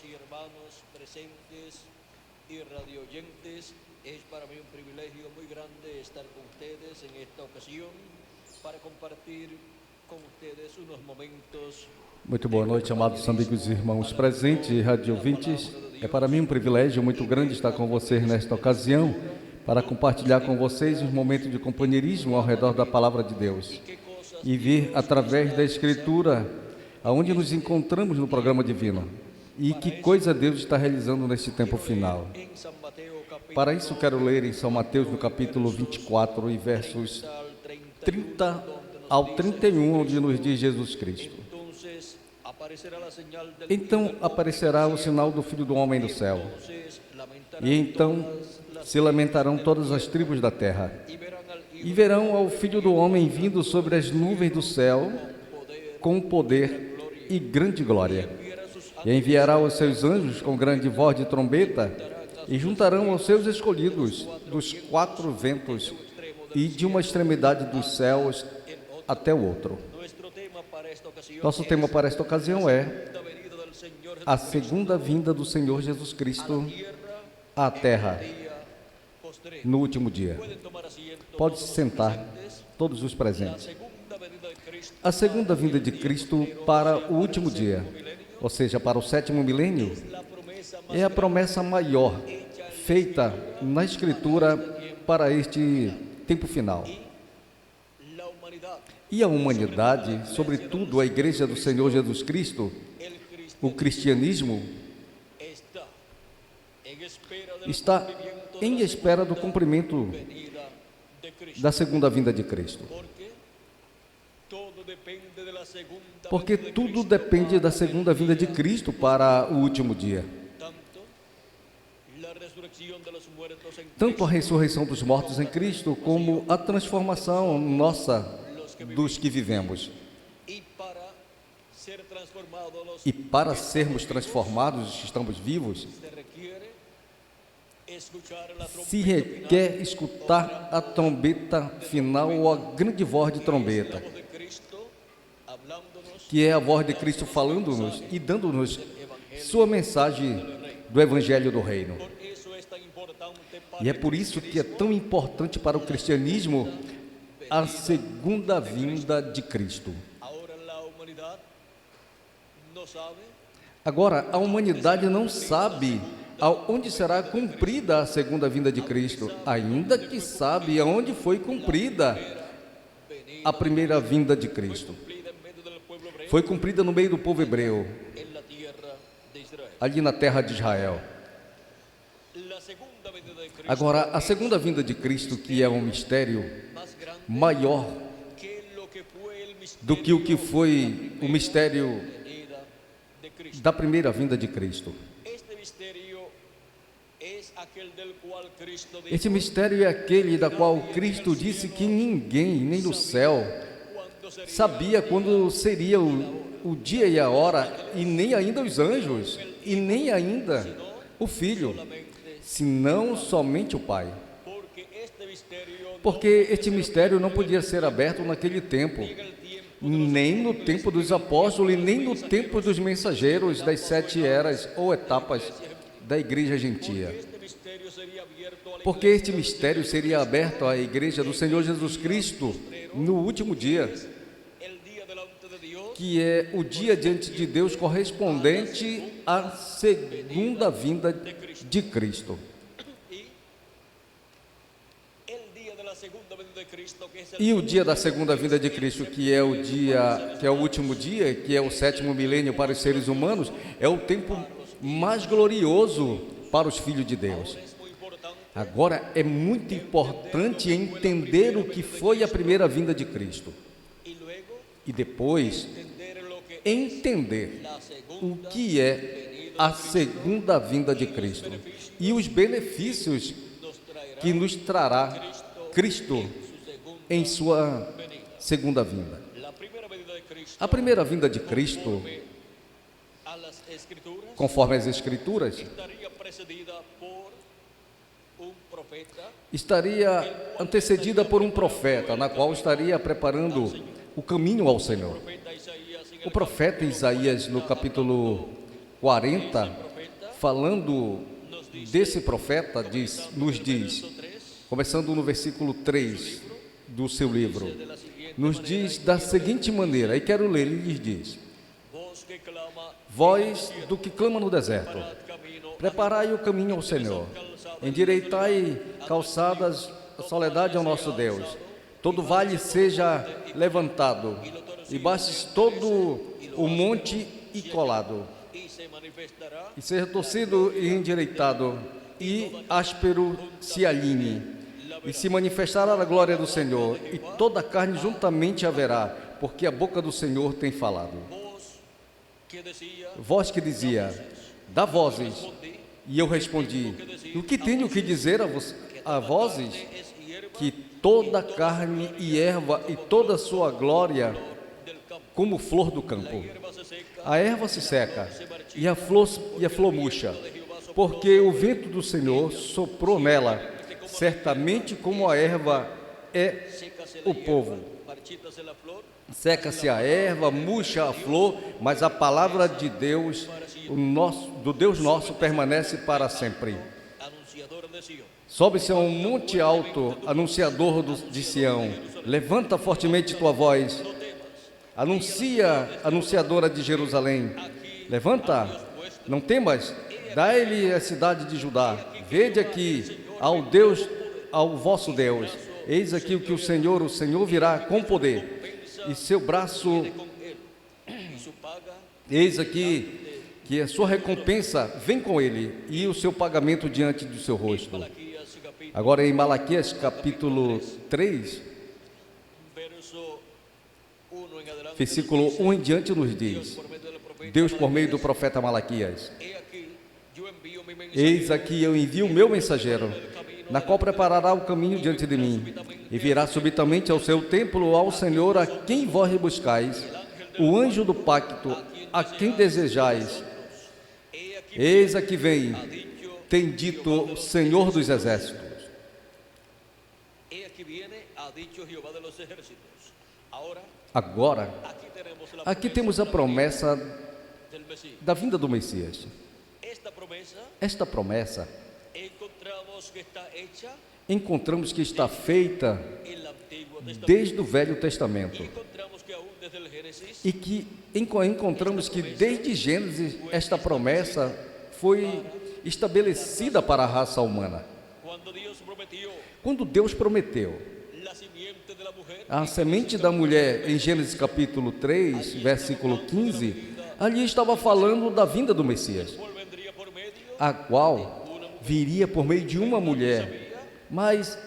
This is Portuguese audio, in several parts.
y hermanos presentes y radioyentes, es para mí un privilegio muy grande estar con ustedes en esta ocasión para compartir com ustedes unos momentos. Muito boa noite, amados amigos e irmãos presentes e radiovintes. É para mim um privilégio muito grande estar com vocês nesta ocasião para compartilhar com vocês um momento de companheirismo ao redor da Palavra de Deus e vir através da Escritura aonde nos encontramos no programa divino e que coisa Deus está realizando neste tempo final. Para isso quero ler em São Mateus no capítulo 24 e versos 30 ao 31, onde nos diz Jesus Cristo: então aparecerá o sinal do Filho do Homem no céu, e então se lamentarão todas as tribos da terra, e verão ao Filho do Homem vindo sobre as nuvens do céu, com poder e grande glória, e enviará os seus anjos com grande voz de trombeta, e juntarão aos seus escolhidos dos quatro ventos, e de uma extremidade dos céus até o outro. Nosso tema para esta ocasião é a segunda vinda do Senhor Jesus Cristo à terra no último dia. Pode se sentar, todos os presentes. A segunda vinda de Cristo para o último dia, ou seja, para o sétimo milênio, é a promessa maior feita na Escritura para este tempo final. E a humanidade, sobretudo a Igreja do Senhor Jesus Cristo, o cristianismo, está em espera do cumprimento da segunda vinda de Cristo. Porque tudo depende da segunda vinda de Cristo para o último dia. Tanto a ressurreição dos mortos em Cristo, como a transformação nossa dos que vivemos. E para sermos transformados, estamos vivos, se requer escutar a trombeta final ou a grande voz de trombeta, que é a voz de Cristo falando-nos e dando-nos sua mensagem do Evangelho do Reino. E é por isso que é tão importante para o cristianismo a segunda vinda de Cristo. Agora, a humanidade não sabe aonde será cumprida a segunda vinda de Cristo, ainda que sabe aonde foi cumprida a primeira vinda de Cristo. Foi cumprida no meio do povo hebreu, ali na terra de Israel. Agora, a segunda vinda de Cristo, que é um mistério maior do que o que foi o mistério da primeira vinda de Cristo. Este mistério é aquele da qual Cristo disse que ninguém, nem no céu, sabia quando seria o dia e a hora, e nem ainda os anjos, e nem ainda o Filho, senão somente o Pai. Porque este mistério não podia ser aberto naquele tempo, nem no tempo dos apóstolos, e nem no tempo dos mensageiros das 7 eras ou etapas da igreja gentia. Porque este mistério seria aberto à igreja do Senhor Jesus Cristo no último dia, que é o dia diante de Deus correspondente à segunda vinda de Cristo. E o dia da segunda vinda de Cristo, que é o último dia, que é o sétimo milênio para os seres humanos, é o tempo mais glorioso para os filhos de Deus. Agora, é muito importante entender o que foi a primeira vinda de Cristo. E depois, entender o que é a segunda vinda de Cristo e os benefícios que nos trará Cristo em sua segunda vinda. A primeira vinda de Cristo, conforme as Escrituras, estaria antecedida por um profeta, na qual estaria preparando o caminho ao Senhor. O profeta Isaías, no capítulo 40, falando desse profeta, nos diz, começando no versículo 3 do seu livro, nos diz da seguinte maneira, e quero ler, ele lhes diz: voz do que clama no deserto, preparai o caminho ao Senhor, endireitai calçadas, a soledade ao nosso Deus, todo vale seja levantado, e baixes todo o monte e colado, e seja torcido e endireitado, e áspero se alinhe, e se manifestará a glória do Senhor, e toda a carne juntamente haverá, porque a boca do Senhor tem falado. Voz que dizia, dá vozes, e eu respondi, o que tenho que dizer a vozes? Que toda a carne e erva e toda a sua glória como flor do campo. A erva se seca e a flor murcha, porque o vento do Senhor soprou nela, certamente como a erva é o povo. Seca-se a erva, murcha a flor, mas a palavra de Deus, do Deus nosso, permanece para sempre. Sobe-se a um monte alto, anunciador de Sião, levanta fortemente tua voz, anunciadora de Jerusalém, levanta, não temas, dai-lhe a cidade de Judá, vede aqui ao vosso Deus, eis aqui o que o Senhor virá com poder, e seu braço, eis aqui que a sua recompensa vem com ele, e o seu pagamento diante do seu rosto. Agora em Malaquias capítulo 3, versículo 1 em diante nos diz, Deus por meio do profeta Malaquias, eis aqui eu envio o meu mensageiro, na qual preparará o caminho diante de mim, e virá subitamente ao seu templo, ao Senhor a quem vós buscais, o anjo do pacto, a quem desejais. Eis aqui vem, tem dito o Senhor dos exércitos. Agora, aqui temos a promessa da vinda do Messias. Esta promessa encontramos que está feita desde o Velho Testamento, e que encontramos que desde Gênesis esta promessa foi estabelecida para a raça humana. Quando Deus prometeu a semente da mulher em Gênesis capítulo 3, versículo 15, ali estava falando da vinda do Messias, a qual viria por meio de uma mulher, mas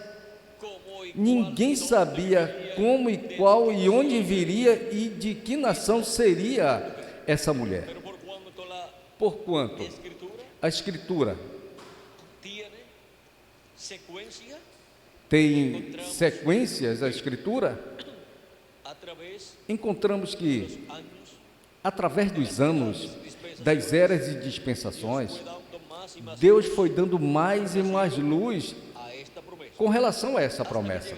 ninguém sabia como e qual e onde viria e de que nação seria essa mulher. Porquanto a Escritura tem sequências, a Escritura, encontramos que, através dos anos, das eras e dispensações, Deus foi dando mais e mais luz com relação a essa promessa.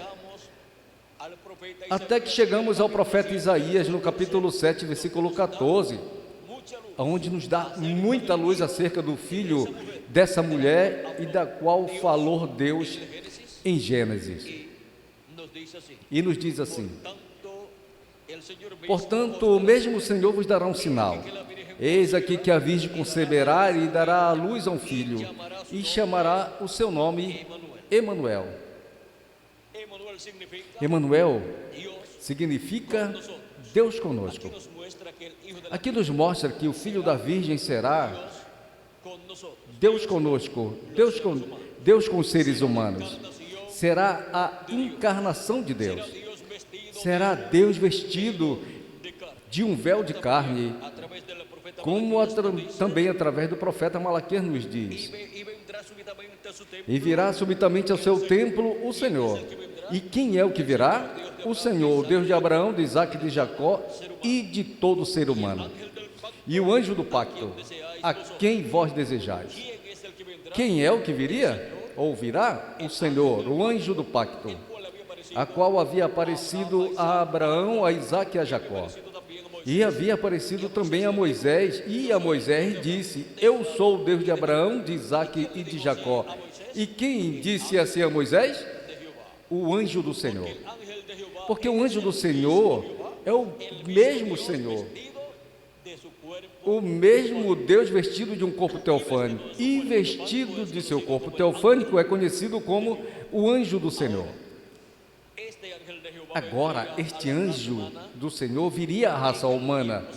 Até que chegamos ao profeta Isaías, no capítulo 7, versículo 14, onde nos dá muita luz acerca do filho dessa mulher e da qual falou Deus em Gênesis. E nos diz assim: portanto, o mesmo Senhor vos dará um sinal. Eis aqui que a Virgem conceberá e dará à luz a um filho, e chamará o seu nome Emanuel. Emanuel significa Deus conosco. Aqui nos mostra que o filho da Virgem será Deus conosco, Deus com os seres humanos. Será a encarnação de Deus. Será Deus vestido de um véu de carne, como também através do profeta Malaquias nos diz. E virá subitamente ao seu templo o Senhor. E quem é o que virá? O Senhor, o Deus de Abraão, de Isaque e de Jacó e de todo ser humano. E o anjo do pacto, a quem vós desejais. Quem é o que viria? Ou virá? O Senhor, o anjo do pacto, a qual havia aparecido a Abraão, a Isaque e a Jacó. E havia aparecido também a Moisés, e a Moisés disse: Eu sou o Deus de Abraão, de Isaque e de Jacó. E quem disse assim a Moisés? O anjo do Senhor. Porque o anjo do Senhor é o mesmo Senhor, o mesmo Deus vestido de um corpo teofânico, e vestido de seu corpo teofânico é conhecido como o anjo do Senhor. Agora, este anjo do Senhor viria à raça humana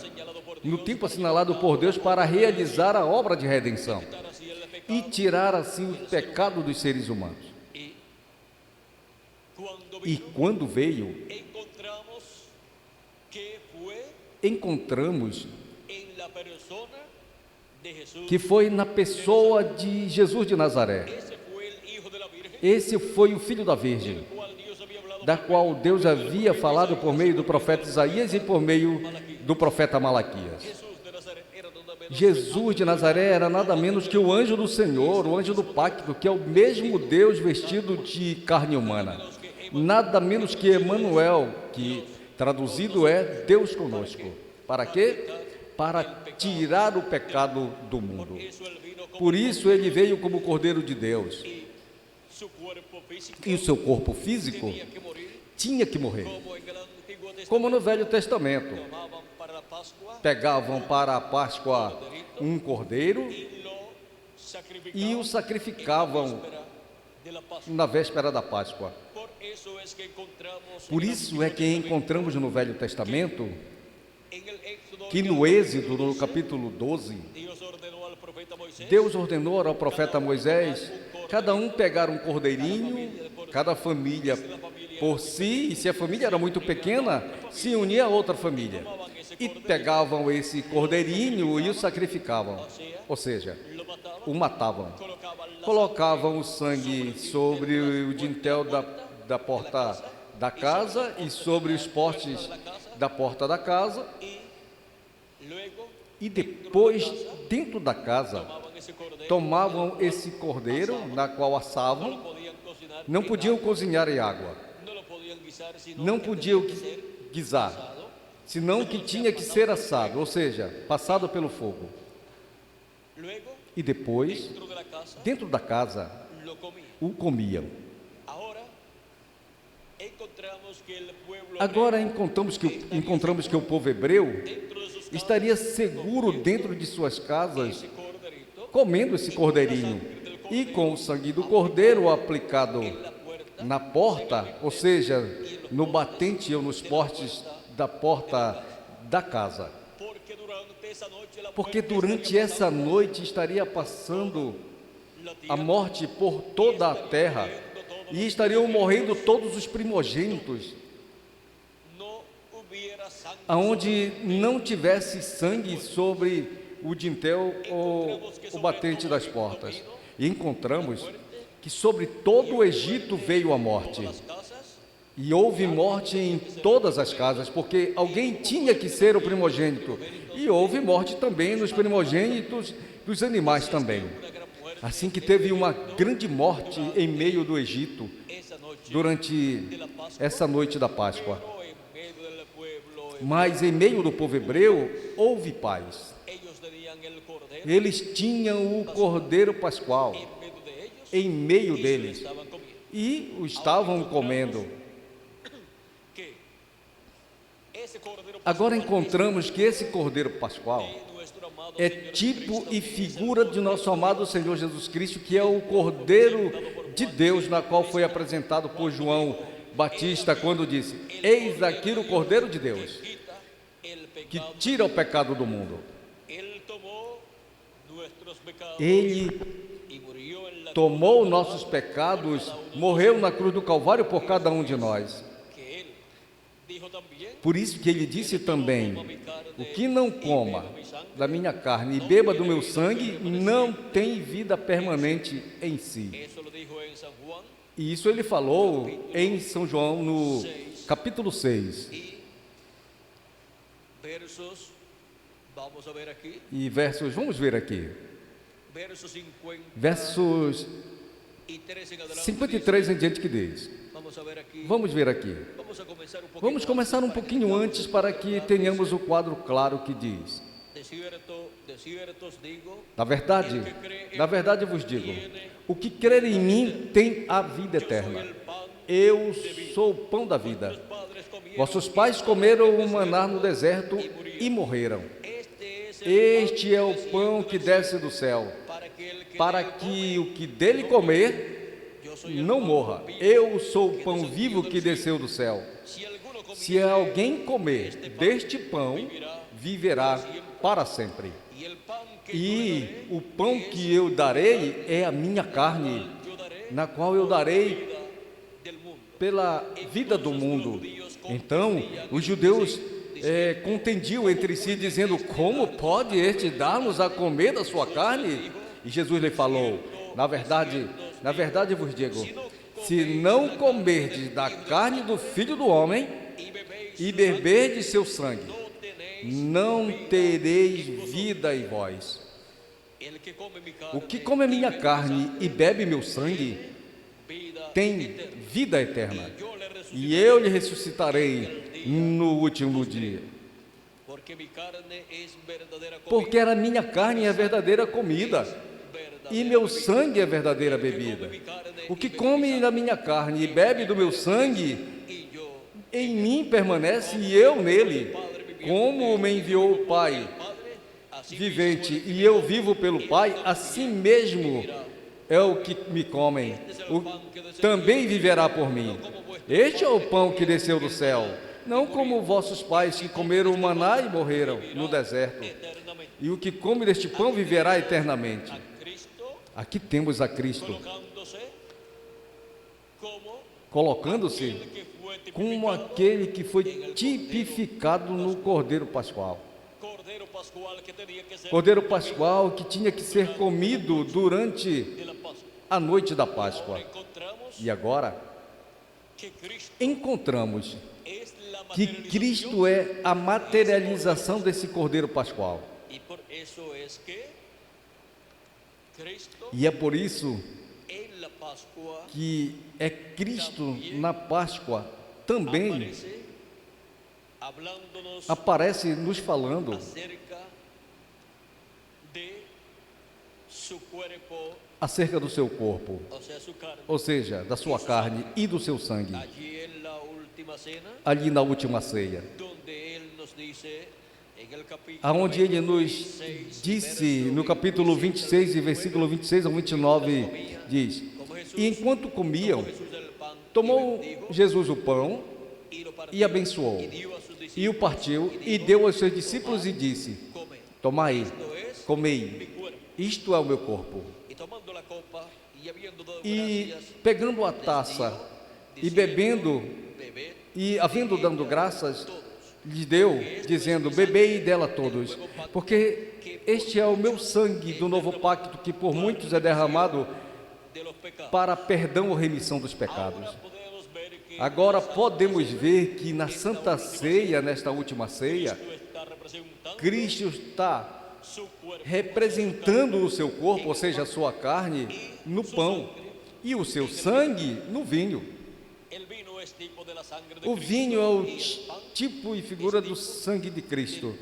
no tempo assinalado por Deus para realizar a obra de redenção e tirar assim o pecado dos seres humanos. E quando veio, encontramos que foi na pessoa de Jesus de Nazaré. Esse foi o Filho da Virgem, da qual Deus havia falado por meio do profeta Isaías e por meio do profeta Malaquias. Jesus de Nazaré era nada menos que o anjo do Senhor, o anjo do pacto, que é o mesmo Deus vestido de carne humana. Nada menos que Emanuel, que traduzido é Deus conosco. Para quê? Para tirar o pecado do mundo. Por isso ele veio como Cordeiro de Deus. E o seu corpo físico tinha que morrer. Como no Velho Testamento. Pegavam para a Páscoa um cordeiro e o sacrificavam na véspera da Páscoa. Por isso é que encontramos no Velho Testamento que no Êxodo, no capítulo 12, Deus ordenou ao profeta Moisés cada um pegar um cordeirinho, cada família por si, e se a família era muito pequena, se unia a outra família. E pegavam esse cordeirinho e o sacrificavam, ou seja, o matavam. Colocavam o sangue sobre o dintel da porta da casa e sobre os postes da porta da casa, e depois, dentro da casa, tomavam esse cordeiro, na qual assavam. Não podiam cozinhar em água, não podiam guisar, senão que tinha que ser assado, ou seja, passado pelo fogo. E depois, dentro da casa, o comiam. Agora encontramos que o povo hebreu estaria seguro dentro de suas casas, comendo esse cordeirinho, e com o sangue do cordeiro aplicado na porta, ou seja, no batente ou nos postes da porta da casa. Porque durante essa noite estaria passando a morte por toda a terra, e estariam morrendo todos os primogênitos, aonde não tivesse sangue sobre o dintel ou o batente das portas. E encontramos que sobre todo o Egito veio a morte, e houve morte em todas as casas, porque alguém tinha que ser o primogênito, e houve morte também nos primogênitos dos animais também. Assim que teve uma grande morte em meio do Egito, durante essa noite da Páscoa. Mas em meio do povo hebreu houve paz. Eles tinham o cordeiro pascual em meio deles e o estavam comendo. Agora encontramos que esse cordeiro pascual é tipo e figura de nosso amado Senhor Jesus Cristo, que é o Cordeiro de Deus, na qual foi apresentado por João Batista quando disse: Eis aqui o Cordeiro de Deus, que tira o pecado do mundo. Ele tomou nossos pecados, morreu na cruz do Calvário por cada um de nós. Por isso que ele disse também: o que não coma da minha carne e beba do meu sangue não tem vida permanente em si. E isso ele falou em São João, no capítulo 6. E versos, vamos ver aqui. Versos 53 em diante que diz. Vamos ver aqui. Vamos começar um pouquinho antes para que tenhamos o quadro claro que diz. Na verdade vos digo, o que crer em mim tem a vida eterna. Eu sou o pão da vida. Vossos pais comeram o maná no deserto e morreram. Este é o pão que desce do céu, para que o que dele comer não morra. Eu sou o pão vivo que desceu do céu. Se alguém comer deste pão, viverá para sempre. E o pão que eu darei é a minha carne, na qual eu darei pela vida do mundo. Então, os judeus contendiam entre si, dizendo: como pode este dar-nos a comer da sua carne? E Jesus lhe falou: na verdade vos digo, se não comerdes da carne do Filho do Homem e beberdes seu sangue, não tereis vida em vós. O que come a minha carne e bebe meu sangue tem vida eterna, e eu lhe ressuscitarei no último dia. Porque a minha carne é a verdadeira comida e meu sangue é a verdadeira bebida. O que come da minha carne e bebe do meu sangue, em mim permanece e eu nele. Como me enviou o Pai vivente e eu vivo pelo Pai, assim mesmo é o que me comem, também viverá por mim. Este é o pão que desceu do céu, não como vossos pais que comeram o maná e morreram no deserto. E o que come deste pão viverá eternamente. Aqui temos a Cristo, colocando-se como aquele que foi tipificado no Cordeiro Pascual. Cordeiro Pascual que tinha que ser comido durante a noite da Páscoa. E agora encontramos que Cristo é a materialização desse Cordeiro Pascual. E é por isso que é Cristo na Páscoa também aparece nos falando acerca do seu corpo, ou seja, da sua carne e do seu sangue, ali na última ceia, aonde ele nos disse, no capítulo 26, versículo 26 ao 29, diz: e enquanto comiam, tomou Jesus o pão e abençoou, e o partiu e deu aos seus discípulos e disse: tomai, comei, isto é o meu corpo. E pegando a taça e bebendo, e havendo dado graças, lhe deu, dizendo: bebei dela todos, porque este é o meu sangue do novo pacto, que por muitos é derramado para perdão ou remissão dos pecados. Agora podemos ver que na Santa Ceia, nesta última ceia, Cristo está representando o seu corpo, ou seja, a sua carne, no pão, e o seu sangue no vinho. O vinho é o tipo e figura do sangue de Cristo,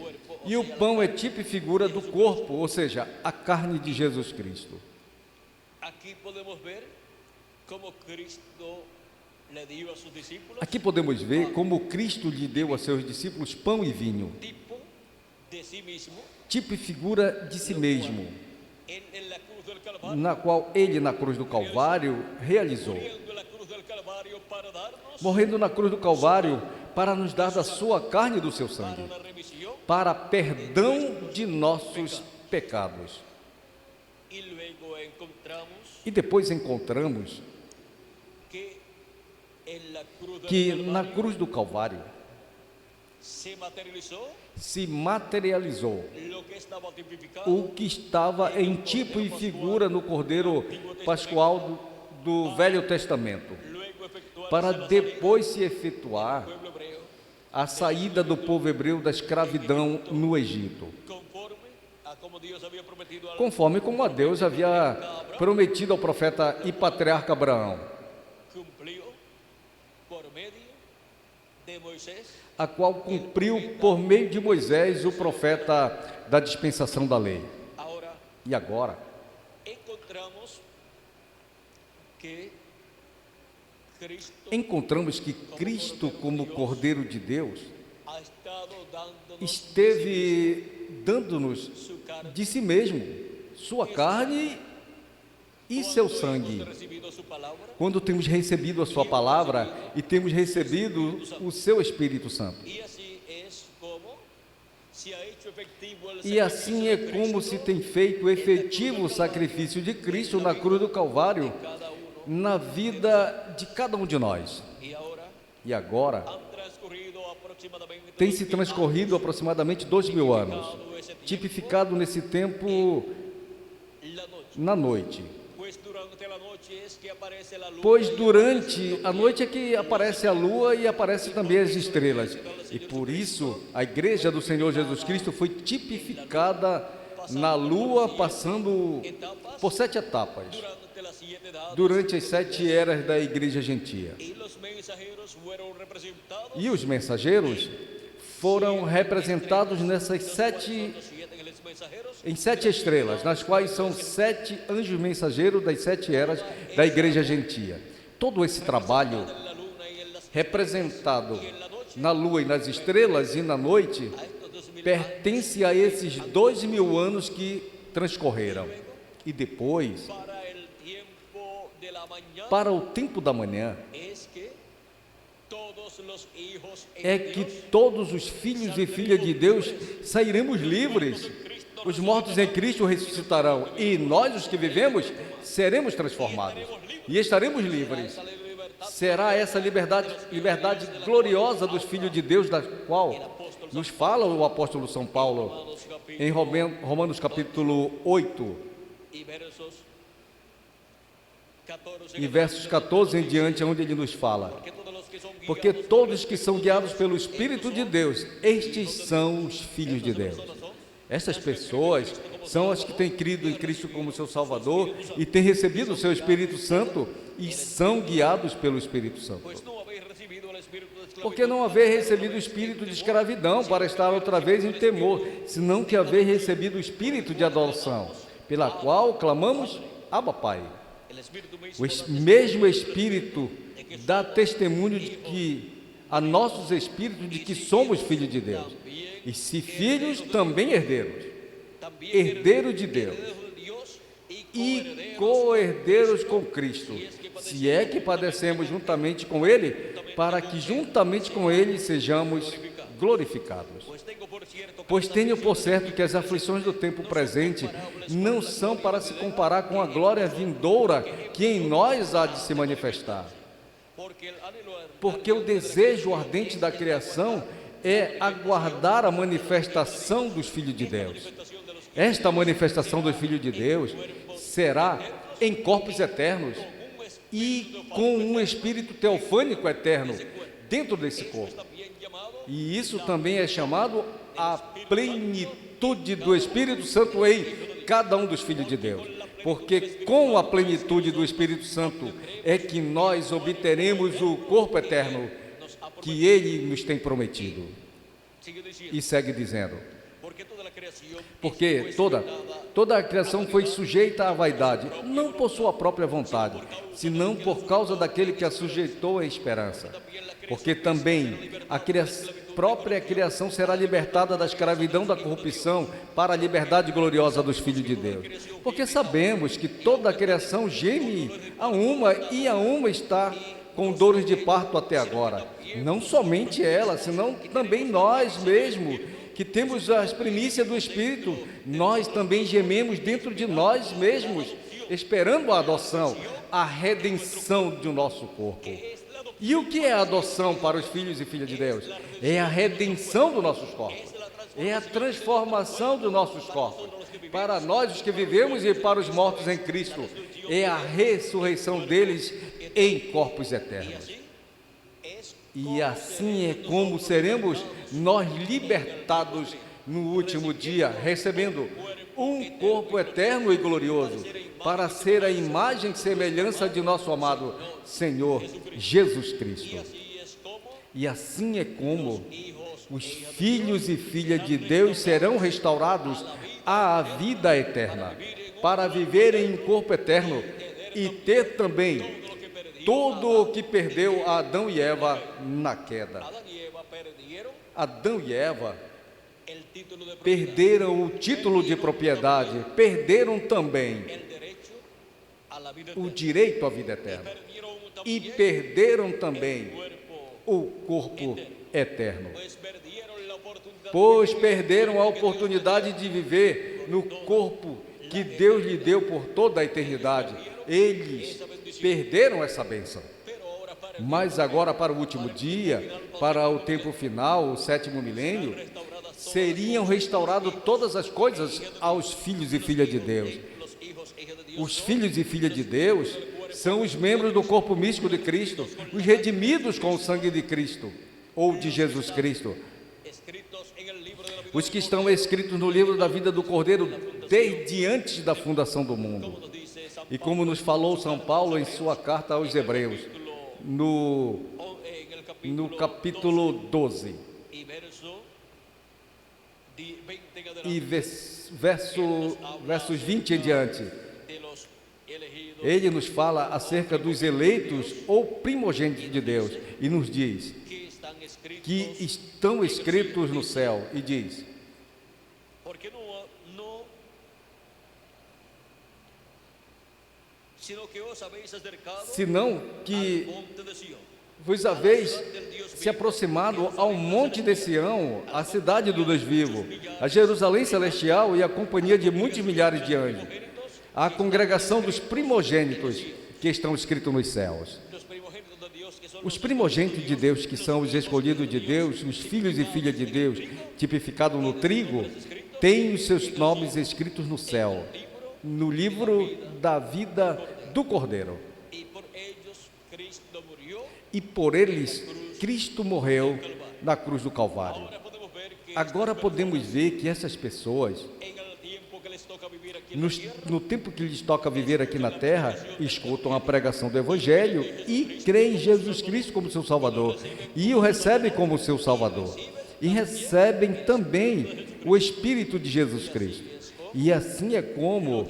e o pão é tipo e figura do corpo, ou seja, a carne de Jesus Cristo. Aqui podemos ver como Cristo lhe deu a seus discípulos pão e vinho, tipo e figura de si mesmo, na qual ele na cruz do Calvário realizou, morrendo na cruz do Calvário para nos dar da sua carne e do seu sangue, para perdão de nossos pecados. E depois encontramos que na cruz do Calvário se materializou o que estava em tipo e figura no Cordeiro Pascual do Velho Testamento, para depois se efetuar a saída do povo hebreu da escravidão no Egito. conforme como a Deus havia prometido ao profeta e patriarca Abraão, a qual cumpriu por meio de Moisés, o profeta da dispensação da lei. E agora, encontramos que Cristo, como Cordeiro de Deus, esteve dando-nos de si mesmo, sua carne e seu sangue. Quando temos recebido a sua palavra e temos recebido o seu Espírito Santo. E assim é como se tem feito efetivo o sacrifício de Cristo na cruz do Calvário, na vida de cada um de nós. E agora, tem se transcorrido aproximadamente 2000 anos, tipificado nesse tempo na noite. Pois durante a noite é que aparece a lua e aparecem também as estrelas. E por isso a igreja do Senhor Jesus Cristo foi tipificada na lua, passando por 7 etapas, durante as 7 eras da igreja gentia. E os mensageiros foram representados nessas 7 estrelas, nas quais são 7 anjos mensageiros das 7 eras da igreja gentia. Todo esse trabalho representado na lua e nas estrelas e na noite pertence a esses 2000 anos que transcorreram. E depois, para o tempo da manhã, é que todos os filhos e filhas de Deus sairemos livres. Os mortos em Cristo ressuscitarão e nós, os que vivemos, seremos transformados e estaremos livres. Será essa liberdade gloriosa dos filhos de Deus, da qual nos fala o apóstolo São Paulo em Romanos capítulo 8 e versos 14 em diante, onde ele nos fala: porque todos que são guiados pelo Espírito de Deus, estes são os filhos de Deus. Essas pessoas são as que têm crido em Cristo como seu Salvador e têm recebido o seu Espírito Santo e são guiados pelo Espírito Santo. Porque não haver recebido o espírito de escravidão para estar outra vez em temor, senão que haver recebido o espírito de adoção, pela qual clamamos: Abba, Pai. O mesmo Espírito dá testemunho de que a nossos espíritos de que somos filhos de Deus. E se filhos, também herdeiros, herdeiros de Deus e co-herdeiros com Cristo, se é que padecemos juntamente com Ele, para que juntamente com Ele sejamos glorificados. Pois tenho por certo que as aflições do tempo presente não são para se comparar com a glória vindoura que em nós há de se manifestar. Porque o desejo ardente da criação é aguardar a manifestação dos filhos de Deus. Esta manifestação dos filhos de Deus será em corpos eternos e com um espírito teofânico eterno dentro desse corpo. E isso também é chamado a plenitude do Espírito Santo em cada um dos filhos de Deus. Porque com a plenitude do Espírito Santo é que nós obteremos o corpo eterno que Ele nos tem prometido. E segue dizendo: porque toda a criação foi sujeita à vaidade, não por sua própria vontade, senão por causa daquele que a sujeitou à esperança. Porque também a própria criação será libertada da escravidão da corrupção para a liberdade gloriosa dos filhos de Deus. Porque sabemos que toda a criação geme a uma está com dores de parto até agora. Não somente ela, senão também nós mesmos, que temos as primícias do Espírito, nós também gememos dentro de nós mesmos, esperando a adoção, a redenção do nosso corpo. E o que é a adoção para os filhos e filhas de Deus? É a redenção dos nossos corpos, é a transformação dos nossos corpos. Para nós, os que vivemos, e para os mortos em Cristo, é a ressurreição deles em corpos eternos. E assim é como seremos nós libertados no último dia, recebendo um corpo eterno e glorioso, para ser a imagem e semelhança de nosso amado Senhor Jesus Cristo. E assim é como os filhos e filhas de Deus serão restaurados à vida eterna, para viverem em corpo eterno e ter também tudo o que perdeu Adão e Eva na queda. Adão e Eva perderam o título de propriedade, perderam também o direito à vida eterna e perderam também o corpo eterno, pois perderam a oportunidade de viver no corpo que Deus lhe deu por toda a eternidade. Eles perderam essa bênção. Mas agora, para o último dia, para o tempo final, o 7º milênio, seriam restauradas todas as coisas aos filhos e filhas de Deus. Os filhos e filhas de Deus são os membros do corpo místico de Cristo, os redimidos com o sangue de Cristo, ou de Jesus Cristo, os que estão escritos no livro da vida do Cordeiro desde antes da fundação do mundo. E como nos falou São Paulo em sua carta aos Hebreus, no capítulo 12, e versos 20 em diante, ele nos fala acerca dos eleitos ou primogênitos de Deus, e nos diz que estão escritos no céu, e diz: senão que vos haveis se aproximado ao monte de Sião, a cidade do Deus vivo, a Jerusalém celestial e a companhia de muitos milhares de anjos, a congregação dos primogênitos que estão escritos nos céus. Os primogênitos de Deus, que são os escolhidos de Deus, os filhos e filhas de Deus, tipificados no trigo, têm os seus nomes escritos no céu, no livro da vida do Cordeiro. E por eles Cristo morreu na cruz do Calvário. Agora podemos ver que essas pessoas, no tempo que lhes toca viver aqui na terra, escutam a pregação do Evangelho e creem em Jesus Cristo como seu Salvador, e o recebem como seu Salvador, e recebem também o Espírito de Jesus Cristo. E assim é como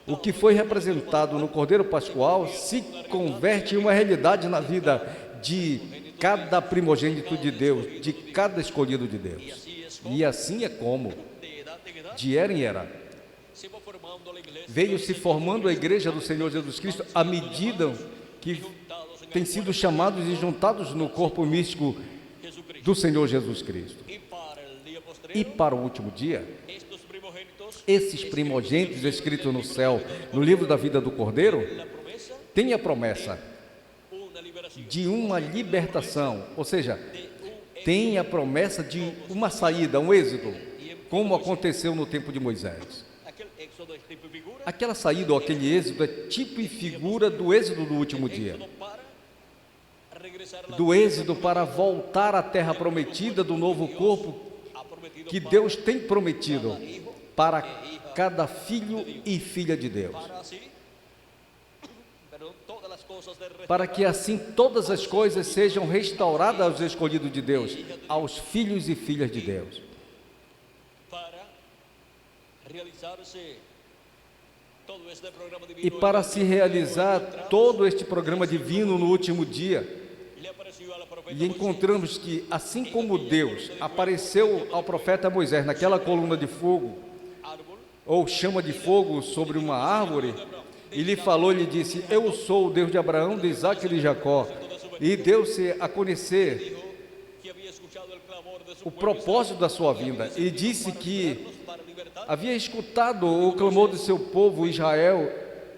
o que foi representado no Cordeiro Pascual se converte em uma realidade na vida de cada primogênito de Deus, de cada escolhido de Deus. E assim é como, de era em era, veio se formando a igreja do Senhor Jesus Cristo à medida que têm sido chamados e juntados no corpo místico do Senhor Jesus Cristo. E para o último dia, esses primogênitos escritos no céu, no livro da vida do Cordeiro, têm a promessa de uma libertação, ou seja, tem a promessa de uma saída, um êxodo, como aconteceu no tempo de Moisés. Aquela saída ou aquele êxodo é tipo e figura do êxodo do último dia, do êxodo para voltar à terra prometida, do novo corpo que Deus tem prometido para cada filho e filha de Deus, para que assim todas as coisas sejam restauradas aos escolhidos de Deus, aos filhos e filhas de Deus. E para se realizar todo este programa divino no último dia, e encontramos que, assim como Deus apareceu ao profeta Moisés naquela coluna de fogo, ou chama de fogo sobre uma árvore, e lhe falou, lhe disse: eu sou o Deus de Abraão, de Isaque e de Jacó, e deu-se a conhecer o propósito da sua vinda, e disse que havia escutado o clamor do seu povo Israel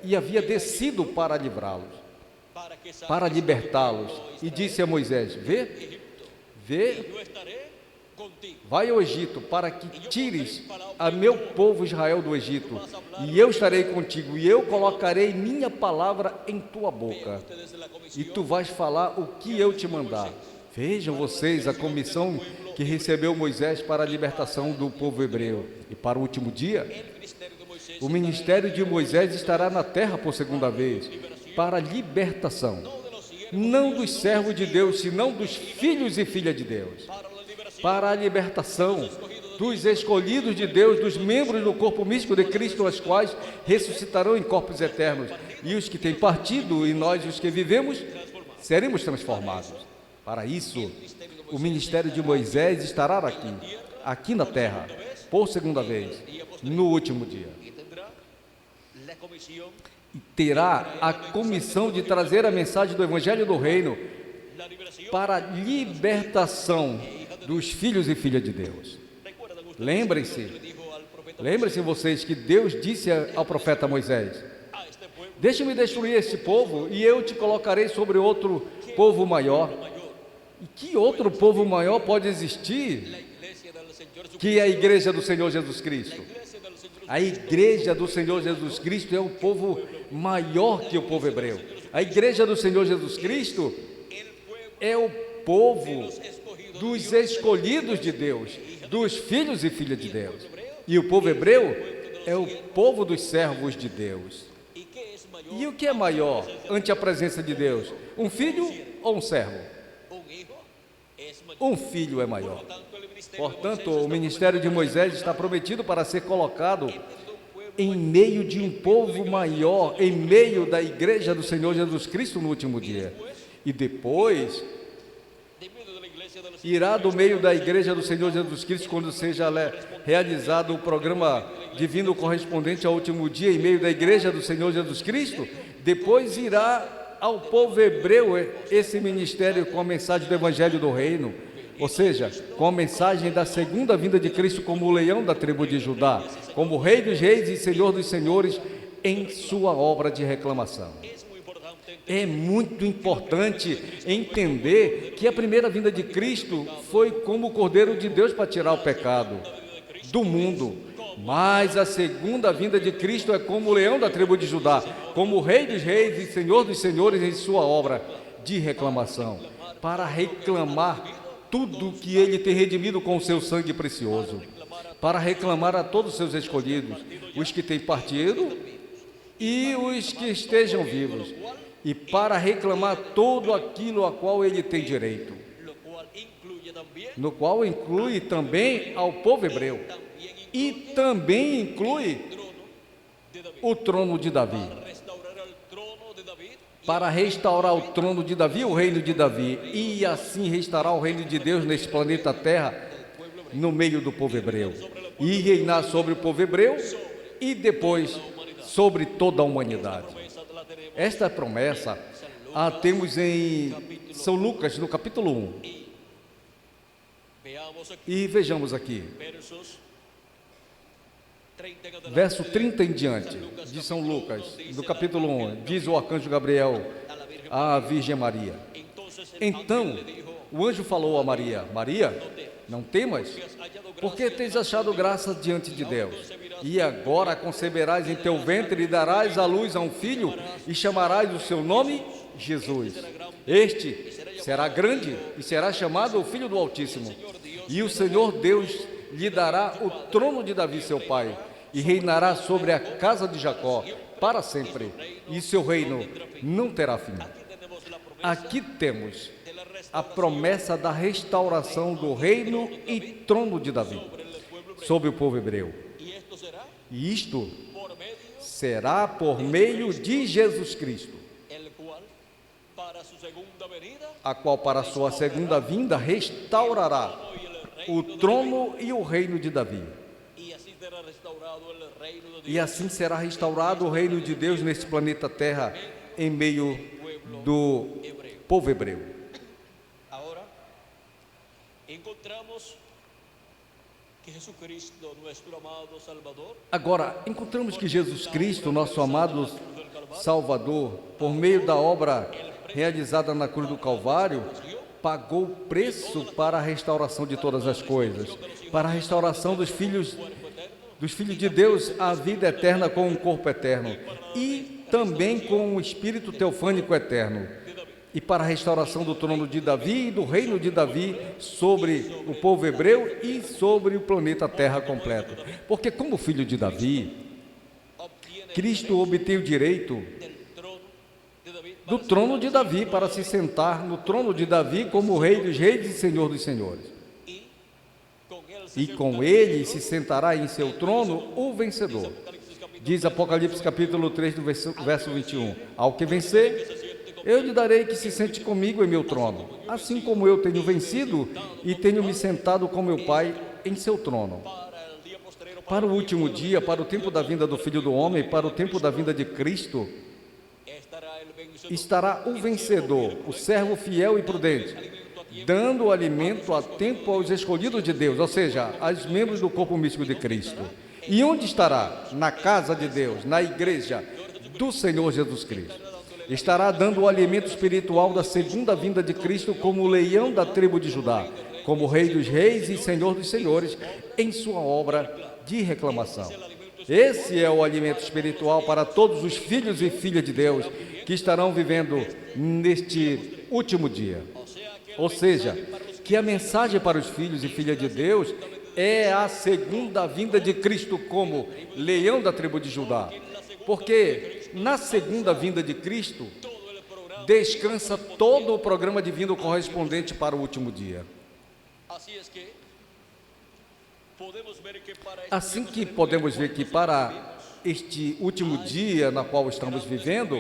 e havia descido para livrá-los, para libertá-los, e disse a Moisés: vê, vai ao Egito, para que tires a meu povo Israel do Egito, e eu estarei contigo, e eu colocarei minha palavra em tua boca, e tu vais falar o que eu te mandar. Vejam vocês a comissão que recebeu Moisés para a libertação do povo hebreu. E para o último dia, o ministério de Moisés estará na terra por segunda vez, para a libertação, não dos servos de Deus, senão dos filhos e filhas de Deus, para a libertação dos escolhidos de Deus, dos membros do corpo místico de Cristo, os quais ressuscitarão em corpos eternos, e os que têm partido, e nós, os que vivemos, seremos transformados. Para isso, o ministério de Moisés estará aqui na terra, por segunda vez, no último dia. E terá a comissão de trazer a mensagem do Evangelho do Reino para a libertação dos filhos e filhas de Deus. Lembrem-se vocês que Deus disse ao profeta Moisés: deixa-me destruir este povo e eu te colocarei sobre outro povo maior. E que outro povo maior pode existir que a igreja do Senhor Jesus Cristo? A igreja do Senhor Jesus Cristo é o povo maior que o povo hebreu. A igreja do Senhor Jesus Cristo é o povo dos escolhidos de Deus, dos filhos e filhas de Deus. E o povo hebreu é o povo dos servos de Deus. E o que é maior ante a presença de Deus? Um filho ou um servo? Um filho é maior. Portanto, o ministério de Moisés está prometido para ser colocado em meio de um povo maior, em meio da igreja do Senhor Jesus Cristo no último dia. E depois irá do meio da igreja do Senhor Jesus Cristo, quando seja realizado o programa divino correspondente ao último dia, em meio da igreja do Senhor Jesus Cristo, depois irá ao povo hebreu esse ministério com a mensagem do Evangelho do Reino, ou seja, com a mensagem da segunda vinda de Cristo como o leão da tribo de Judá, como Rei dos Reis e Senhor dos Senhores em sua obra de reclamação. É muito importante entender que a primeira vinda de Cristo foi como o Cordeiro de Deus para tirar o pecado do mundo, mas a segunda vinda de Cristo é como o leão da tribo de Judá, como o Rei dos Reis e Senhor dos Senhores em sua obra de reclamação, para reclamar tudo que Ele tem redimido com o seu sangue precioso, para reclamar a todos os seus escolhidos, os que têm partido e os que estejam vivos, e para reclamar tudo aquilo a qual Ele tem direito, no qual inclui também ao povo hebreu, e também inclui o trono de Davi, para restaurar o trono de Davi, o reino de Davi, e assim restaurar o reino de Deus neste planeta Terra, no meio do povo hebreu, e reinar sobre o povo hebreu, e depois sobre toda a humanidade. Esta promessa a temos em São Lucas, no capítulo 1. E vejamos aqui, verso 30 em diante, de São Lucas, do capítulo 1, diz o arcanjo Gabriel à Virgem Maria. Então, o anjo falou a Maria: Maria, não temas, porque tens achado graça diante de Deus. E agora conceberás em teu ventre e darás à luz a um filho, e chamarás o seu nome Jesus. Este será grande e será chamado o Filho do Altíssimo. E o Senhor Deus lhe dará o trono de Davi, seu pai, e reinará sobre a casa de Jacó para sempre, e seu reino não terá fim. Aqui temos a promessa da restauração do reino e trono de Davi sobre o povo hebreu. E isto será por meio de Jesus Cristo, a qual para a sua segunda vinda restaurará o trono e o reino de Davi. E assim será restaurado o reino de Deus nesse planeta Terra, em meio do povo hebreu. Agora, encontramos que Jesus Cristo, nosso amado Salvador, por meio da obra realizada na cruz do Calvário, pagou o preço para a restauração de todas as coisas, para a restauração dos filhos de Deus à vida eterna com um corpo eterno, e também com um espírito teofânico eterno. e para a restauração do trono de Davi e do reino de Davi sobre o povo hebreu e sobre o planeta Terra completo. Porque como filho de Davi, Cristo obtém o direito do trono de Davi para se sentar no trono de Davi como Rei dos Reis e Senhor dos Senhores. E com ele se sentará em seu trono o vencedor. Diz Apocalipse capítulo 3, do verso 21. Ao que vencer, eu lhe darei que se sente comigo em meu trono, assim como eu tenho vencido e tenho me sentado com meu Pai em seu trono. Para o último dia, para o tempo da vinda do Filho do Homem, para o tempo da vinda de Cristo, estará o vencedor, o servo fiel e prudente, dando alimento a tempo aos escolhidos de Deus, ou seja, aos membros do corpo místico de Cristo. E onde estará? Na casa de Deus, na igreja do Senhor Jesus Cristo. Estará dando o alimento espiritual da segunda vinda de Cristo como o leão da tribo de Judá, como Rei dos Reis e Senhor dos Senhores, em sua obra de reclamação. Esse é o alimento espiritual para todos os filhos e filhas de Deus que estarão vivendo neste último dia. Ou seja, que a mensagem para os filhos e filhas de Deus é a segunda vinda de Cristo como leão da tribo de Judá. Porque na segunda vinda de Cristo descansa todo o programa divino correspondente para o último dia. Assim que podemos ver que para este último dia na qual estamos vivendo,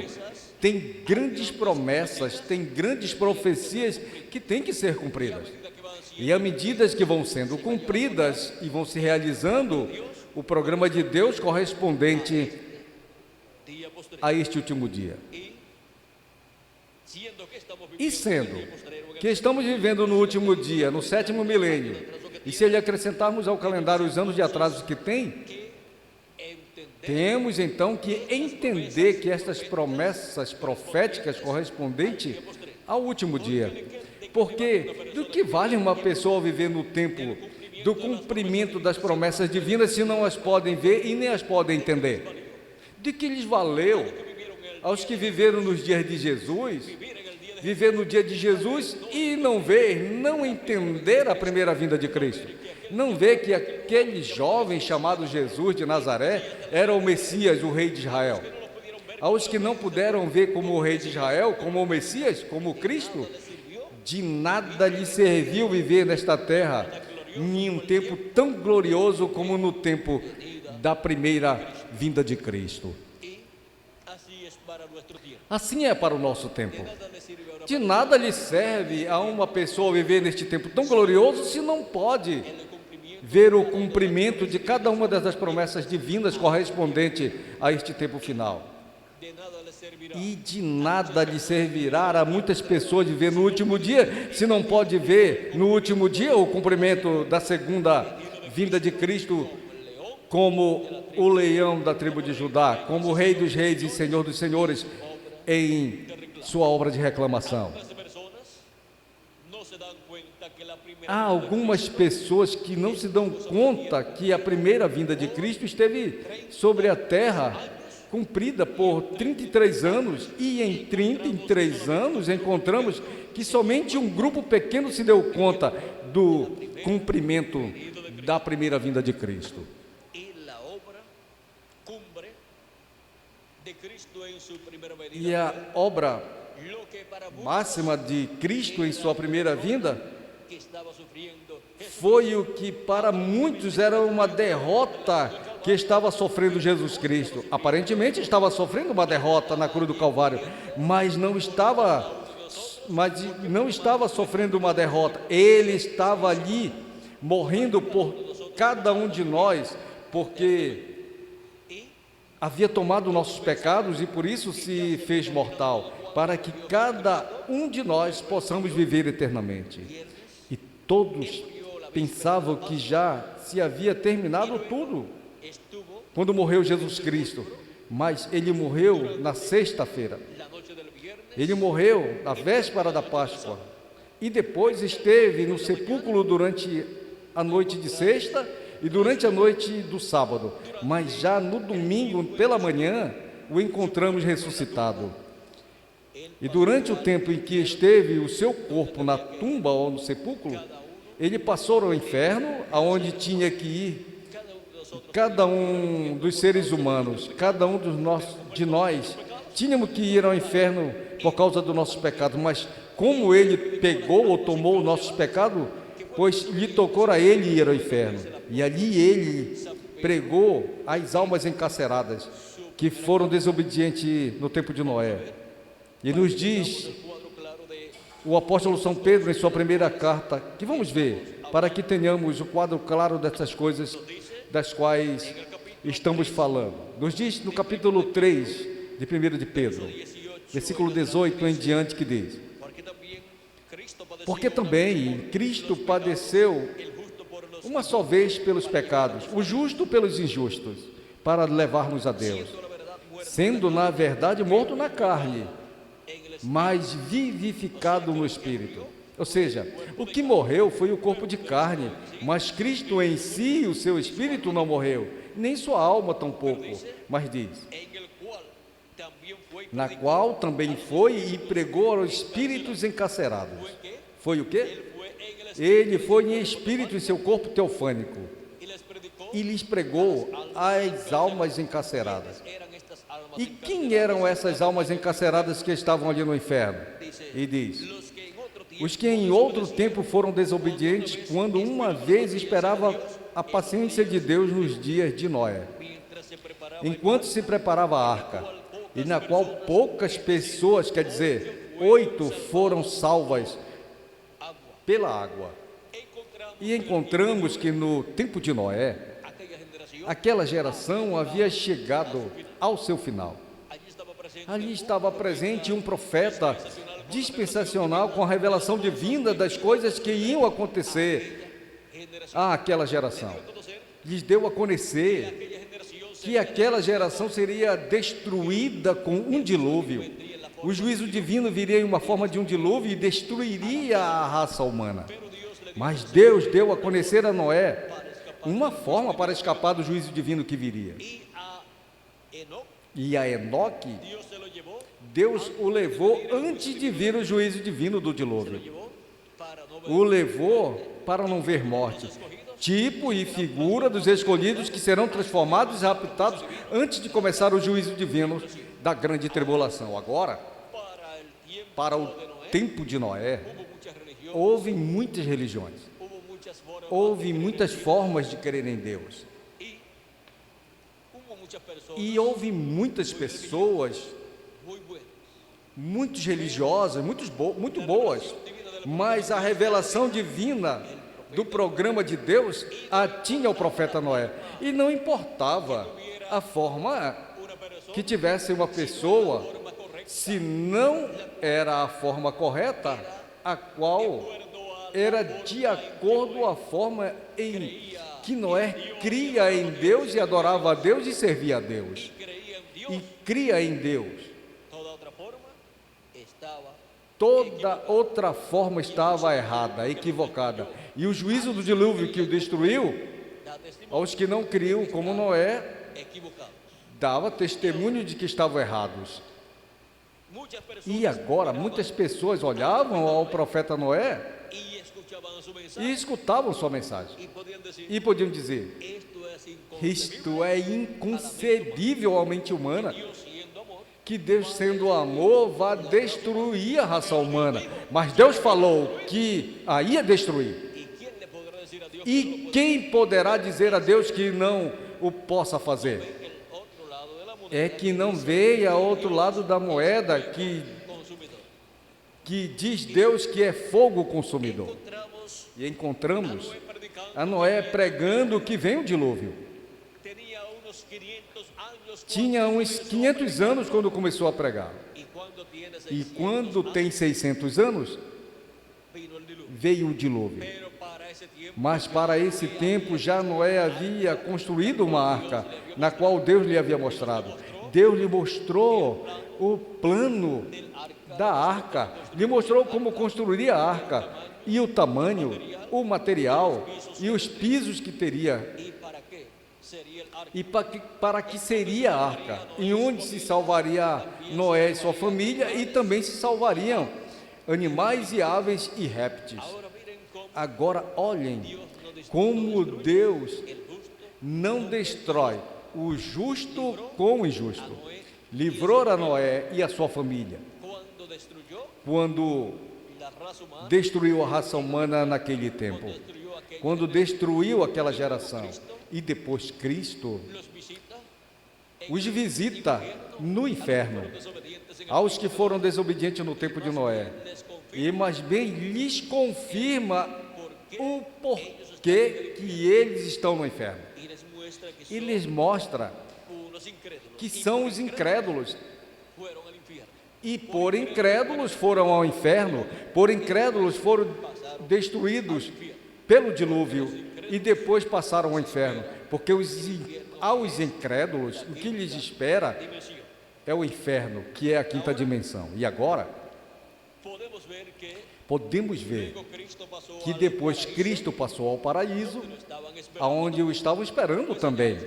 tem grandes promessas, tem grandes profecias que têm que ser cumpridas. E à medida que vão sendo cumpridas e vão se realizando, o programa de Deus correspondente a este último dia. E sendo que estamos vivendo no último dia, no 7º milênio, e se lhe acrescentarmos ao calendário os anos de atraso que tem, temos então que entender que estas promessas proféticas correspondentes ao último dia. Porque do que vale uma pessoa viver no tempo do cumprimento das promessas divinas se não as podem ver e nem as podem entender? De que lhes valeu aos que viveram nos dias de Jesus, viver no dia de Jesus e não ver, não entender a primeira vinda de Cristo? Não ver que aquele jovem chamado Jesus de Nazaré era o Messias, o Rei de Israel. Aos que não puderam ver como o Rei de Israel, como o Messias, como o Cristo, de nada lhe serviu viver nesta terra em um tempo tão glorioso como no tempo da primeira vinda de Cristo. Assim é para o nosso tempo. De nada lhe serve a uma pessoa viver neste tempo tão glorioso se não pode ver o cumprimento de cada uma dessas promessas divinas correspondente a este tempo final. E de nada lhe servirá a muitas pessoas viver no último dia, se não pode ver no último dia o cumprimento da segunda vinda de Cristo como o leão da tribo de Judá, como o Rei dos Reis e Senhor dos Senhores em sua obra de reclamação. Há algumas pessoas que não se dão conta que a primeira vinda de Cristo esteve sobre a terra cumprida por 33 anos, e em 33 anos encontramos que somente um grupo pequeno se deu conta do cumprimento da primeira vinda de Cristo. E a obra máxima de Cristo em sua primeira vinda foi o que para muitos era uma derrota que estava sofrendo Jesus Cristo. Aparentemente estava sofrendo uma derrota na cruz do Calvário, mas não estava sofrendo uma derrota. Ele estava ali morrendo por cada um de nós, porque havia tomado nossos pecados e por isso se fez mortal, para que cada um de nós possamos viver eternamente. E todos pensavam que já se havia terminado tudo quando morreu Jesus Cristo, mas ele morreu na sexta-feira. Ele morreu na véspera da Páscoa e depois esteve no sepulcro durante a noite de sexta e durante a noite do sábado, mas já no domingo pela manhã o encontramos ressuscitado. E durante o tempo em que esteve o seu corpo na tumba ou no sepulcro, ele passou ao inferno, aonde tinha que ir cada um dos seres humanos, cada um de nós, tínhamos que ir ao inferno por causa dos nossos pecados, mas como ele pegou ou tomou os nossos pecados, pois lhe tocou a ele ir ao inferno, e ali ele pregou as almas encarceradas, que foram desobedientes no tempo de Noé. E nos diz o apóstolo São Pedro, em sua primeira carta, que vamos ver, para que tenhamos o quadro claro dessas coisas das quais estamos falando. Nos diz no capítulo 3 de 1 de Pedro, versículo 18 em diante, que diz: porque também Cristo padeceu uma só vez pelos pecados, o justo pelos injustos, para levar-nos a Deus, sendo na verdade morto na carne, mas vivificado no Espírito. Ou seja, o que morreu foi o corpo de carne, mas Cristo em si, o seu Espírito, não morreu, nem sua alma tampouco. Mas diz: na qual também foi e pregou aos espíritos encarcerados. Foi o quê? Ele foi em espírito em seu corpo teofânico e lhes pregou às almas encarceradas. E quem eram essas almas encarceradas que estavam ali no inferno? E diz: os que em outro tempo foram desobedientes, quando uma vez esperava a paciência de Deus nos dias de Noé, enquanto se preparava a arca, e na qual poucas pessoas, quer dizer, 8, foram salvas pela água. E encontramos que no tempo de Noé, aquela geração havia chegado ao seu final. Ali estava presente um profeta dispensacional com a revelação divina das coisas que iam acontecer àquela geração. Lhes deu a conhecer que aquela geração seria destruída com um dilúvio. O juízo divino viria em uma forma de um dilúvio e destruiria a raça humana. Mas Deus deu a conhecer a Noé uma forma para escapar do juízo divino que viria. E a Enoque, Deus o levou antes de vir o juízo divino do dilúvio. O levou para não ver morte, tipo e figura dos escolhidos que serão transformados e raptados antes de começar o juízo divino da grande tribulação. Agora, para o tempo de Noé, houve muitas religiões, houve muitas formas de crer em Deus, e houve muitas pessoas, muitos religiosos, muito boas, mas a revelação divina do programa de Deus a tinha o profeta Noé, e não importava a forma que tivesse uma pessoa, se não era a forma correta, a qual era de acordo à forma em que Noé cria em Deus e adorava a Deus e servia a Deus, e cria em Deus. Toda outra forma estava errada, equivocada, e o juízo do dilúvio que o destruiu, aos que não criam como Noé, dava testemunho de que estavam errados. E agora muitas pessoas olhavam ao profeta Noé e escutavam sua mensagem e podiam dizer: isto é inconcebivelmente humana, que Deus, sendo amor, vá destruir a raça humana. Mas Deus falou que a ia destruir. E quem poderá dizer a Deus que não o possa fazer? É que não veja outro lado da moeda, que diz Deus que é fogo consumidor. E encontramos a Noé pregando que vem o dilúvio. Tinha uns 500 anos quando começou a pregar. E quando tem 600 anos, veio o dilúvio. Mas para esse tempo já Noé havia construído uma arca, na qual Deus lhe havia mostrado. Deus lhe mostrou o plano da arca, lhe mostrou como construiria a arca, e o tamanho, o material e os pisos que teria. E para que seria a arca, em onde se salvaria Noé e sua família, e também se salvariam animais e aves e répteis. Agora olhem como Deus não destrói o justo com o injusto. Livrou a Noé e a sua família quando destruiu a raça humana naquele tempo, quando destruiu aquela geração. E depois Cristo os visita no inferno, aos que foram desobedientes no tempo de Noé, e mais bem lhes confirma o porquê que eles estão no inferno, e lhes mostra que são os incrédulos, e por incrédulos foram ao inferno, por incrédulos foram destruídos pelo dilúvio, e depois passaram ao inferno, porque aos incrédulos o que lhes espera é o inferno, que é a quinta dimensão. E agora podemos ver que depois Cristo passou ao paraíso, aonde o estavam esperando também,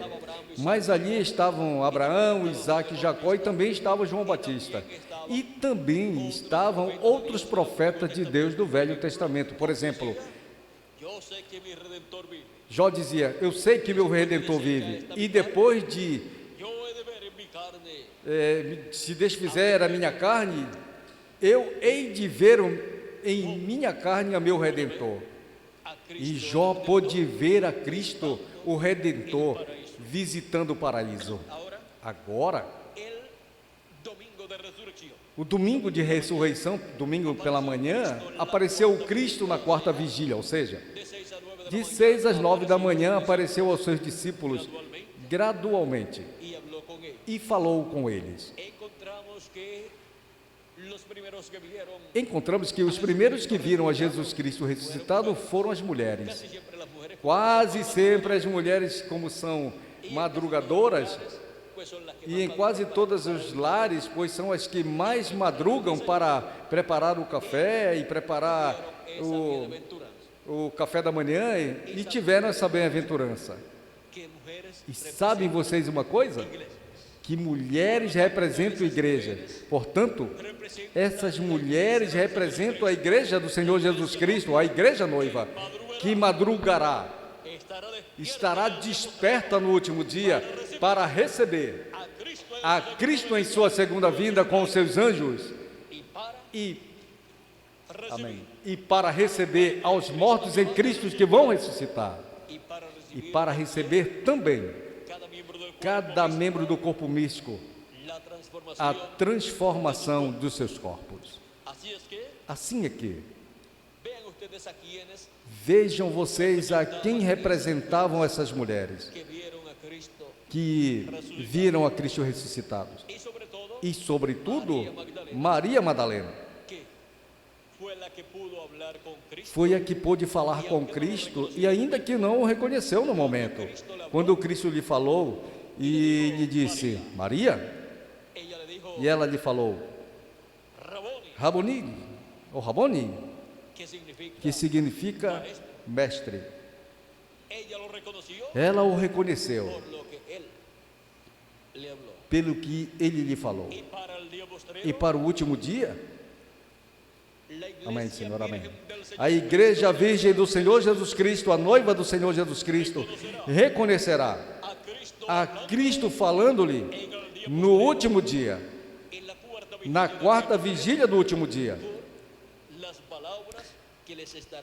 mas ali estavam Abraão, Isaque, Jacó, e também estava João Batista, e também estavam outros profetas de Deus do Velho Testamento. Por exemplo, Jó dizia: eu sei que meu Redentor vive, e depois de se desfizer a minha carne, eu hei de ver em minha carne a meu Redentor. E Jó pôde ver a Cristo, o Redentor, visitando o paraíso. Agora, o domingo de ressurreição, domingo pela manhã, apareceu o Cristo na quarta vigília, ou seja, de 6 às 9 da manhã apareceu aos seus discípulos gradualmente e falou com eles. Encontramos que os primeiros que viram a Jesus Cristo ressuscitado foram as mulheres. Quase sempre as mulheres, como são madrugadoras, e em quase todos os lares, pois são as que mais madrugam para preparar o café e preparar o café da manhã, e tiveram essa bem-aventurança. E sabem vocês uma coisa? Que mulheres representam a igreja. Portanto, essas mulheres representam a igreja do Senhor Jesus Cristo, a igreja noiva, que madrugará, estará desperta no último dia para receber a Cristo em sua segunda vinda com os seus anjos, amém, e para receber aos mortos em Cristo que vão ressuscitar, e para receber também cada membro do corpo místico a transformação dos seus corpos. Assim é que vejam vocês a quem representavam essas mulheres que viram a Cristo ressuscitado, e sobretudo Maria Madalena foi a que pôde falar com Cristo, e ainda que não o reconheceu no momento, quando Cristo lhe falou e lhe disse: Maria, e ela lhe falou Raboni, ou Raboni, que significa mestre. Ela o reconheceu pelo que ele lhe falou. E para o último dia, amém, Senhor, amém, a igreja virgem do Senhor Jesus Cristo, a noiva do Senhor Jesus Cristo, reconhecerá a Cristo falando-lhe no último dia, na quarta vigília do último dia,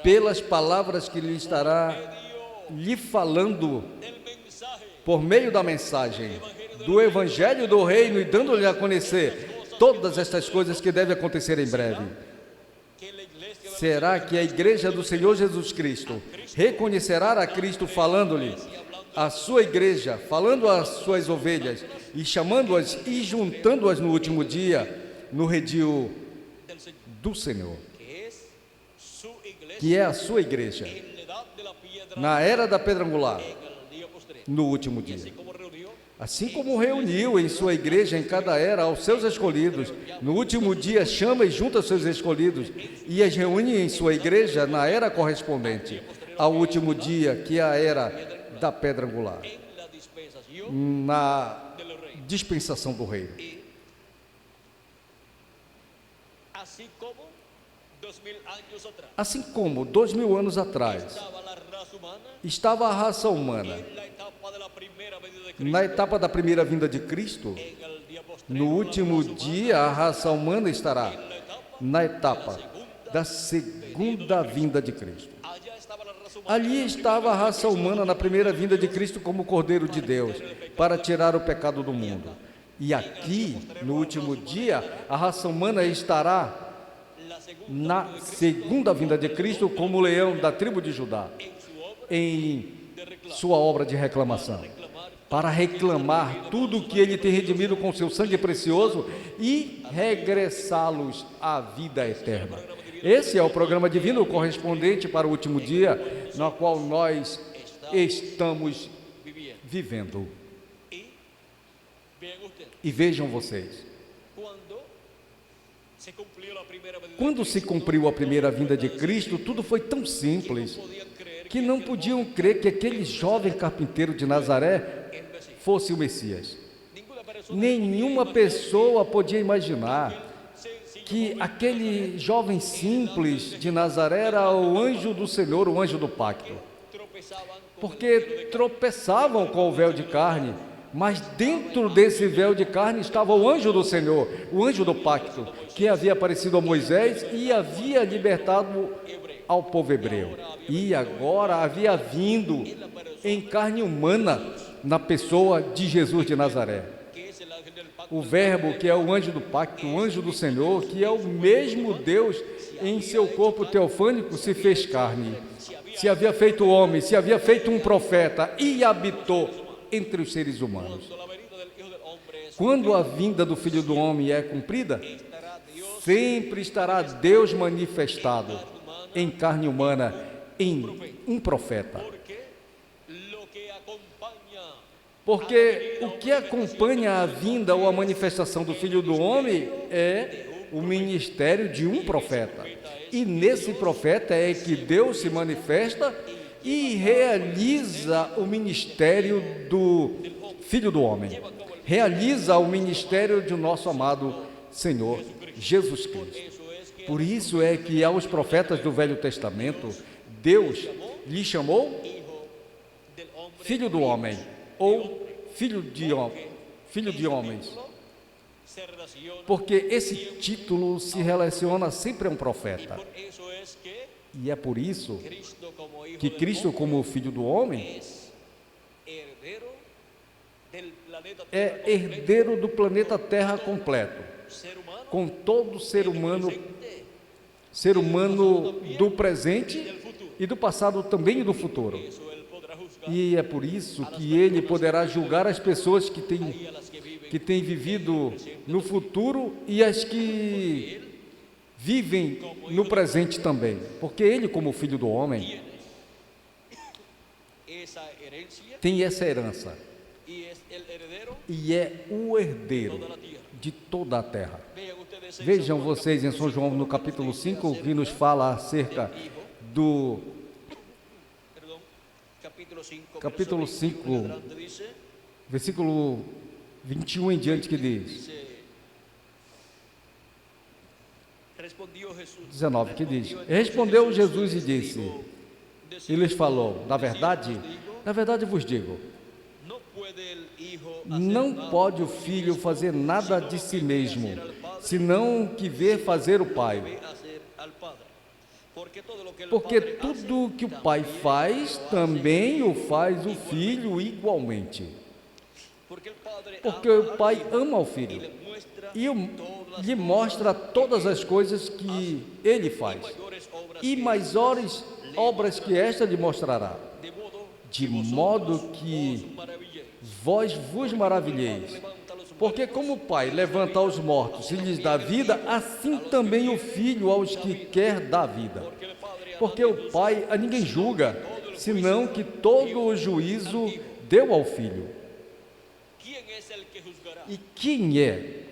pelas palavras que lhe estará lhe falando por meio da mensagem do Evangelho do Reino, e dando-lhe a conhecer todas estas coisas que devem acontecer em breve. Será que a igreja do Senhor Jesus Cristo reconhecerá a Cristo falando-lhe a sua igreja, falando às suas ovelhas e chamando-as e juntando-as no último dia no redil do Senhor, que é a sua igreja, na era da pedra angular, no último dia? Assim como reuniu em sua igreja em cada era aos seus escolhidos, no último dia chama e junta os seus escolhidos e as reúne em sua igreja na era correspondente ao último dia, que é a era da pedra angular. na dispensação do reino. Assim como 2000 anos atrás estava a raça humana na etapa da primeira vinda de Cristo, no último dia a raça humana estará na etapa da segunda vinda de Cristo. Ali estava a raça humana na primeira vinda de Cristo como Cordeiro de Deus, para tirar o pecado do mundo. E aqui, no último dia, a raça humana estará na segunda vinda de Cristo como leão da tribo de Judá, em sua obra de reclamação, para reclamar tudo o que ele tem redimido com seu sangue precioso e regressá-los à vida eterna. Esse é o programa divino correspondente para o último dia, no qual nós estamos vivendo. E vejam vocês, quando se cumpriu a primeira vinda de Cristo, tudo foi tão simples que não podiam crer que aquele jovem carpinteiro de Nazaré fosse o Messias. Nenhuma pessoa podia imaginar que aquele jovem simples de Nazaré era o anjo do Senhor, o anjo do pacto, porque tropeçavam com o véu de carne, mas dentro desse véu de carne estava o anjo do Senhor, o anjo do pacto, que havia aparecido a Moisés e havia libertado ao povo hebreu, e agora havia vindo em carne humana na pessoa de Jesus de Nazaré. O verbo, que é o anjo do pacto, o anjo do Senhor, que é o mesmo Deus em seu corpo teofânico, se fez carne, se havia feito homem, se havia feito um profeta e habitou entre os seres humanos. Quando a vinda do Filho do Homem é cumprida, sempre estará Deus manifestado em carne humana, em um profeta. Porque o que acompanha a vinda ou a manifestação do Filho do Homem é o ministério de um profeta. E nesse profeta é que Deus se manifesta e realiza o ministério do Filho do Homem. Realiza o ministério de nosso amado Senhor Jesus Cristo. Por isso é que aos profetas do Velho Testamento, Deus lhe chamou Filho do Homem, ou filho de homens, porque esse título se relaciona sempre a um profeta, e é por isso que Cristo, como Filho do Homem, é herdeiro do planeta Terra completo, com todo ser humano do presente e do passado também e do futuro. E é por isso que ele poderá julgar as pessoas que têm vivido no futuro e as que vivem no presente também. Porque ele, como Filho do Homem, tem essa herança e é o herdeiro de toda a terra. Vejam vocês em São João, no capítulo 5, que nos fala acerca do capítulo 5, versículo 21 em diante, que diz, 19, que diz: respondeu Jesus e disse, e lhes falou, na verdade vos digo, não pode o filho fazer nada de si mesmo, senão que vê fazer o Pai. Porque tudo o que o Pai faz, também o faz o Filho igualmente. Porque o Pai ama o Filho e lhe mostra todas as coisas que ele faz, e maiores obras que esta lhe mostrará, de modo que vós vos maravilheis. Porque como o Pai levanta os mortos e lhes dá vida, assim também o Filho aos que quer dar vida. Porque o Pai a ninguém julga, senão que todo o juízo deu ao Filho. E quem é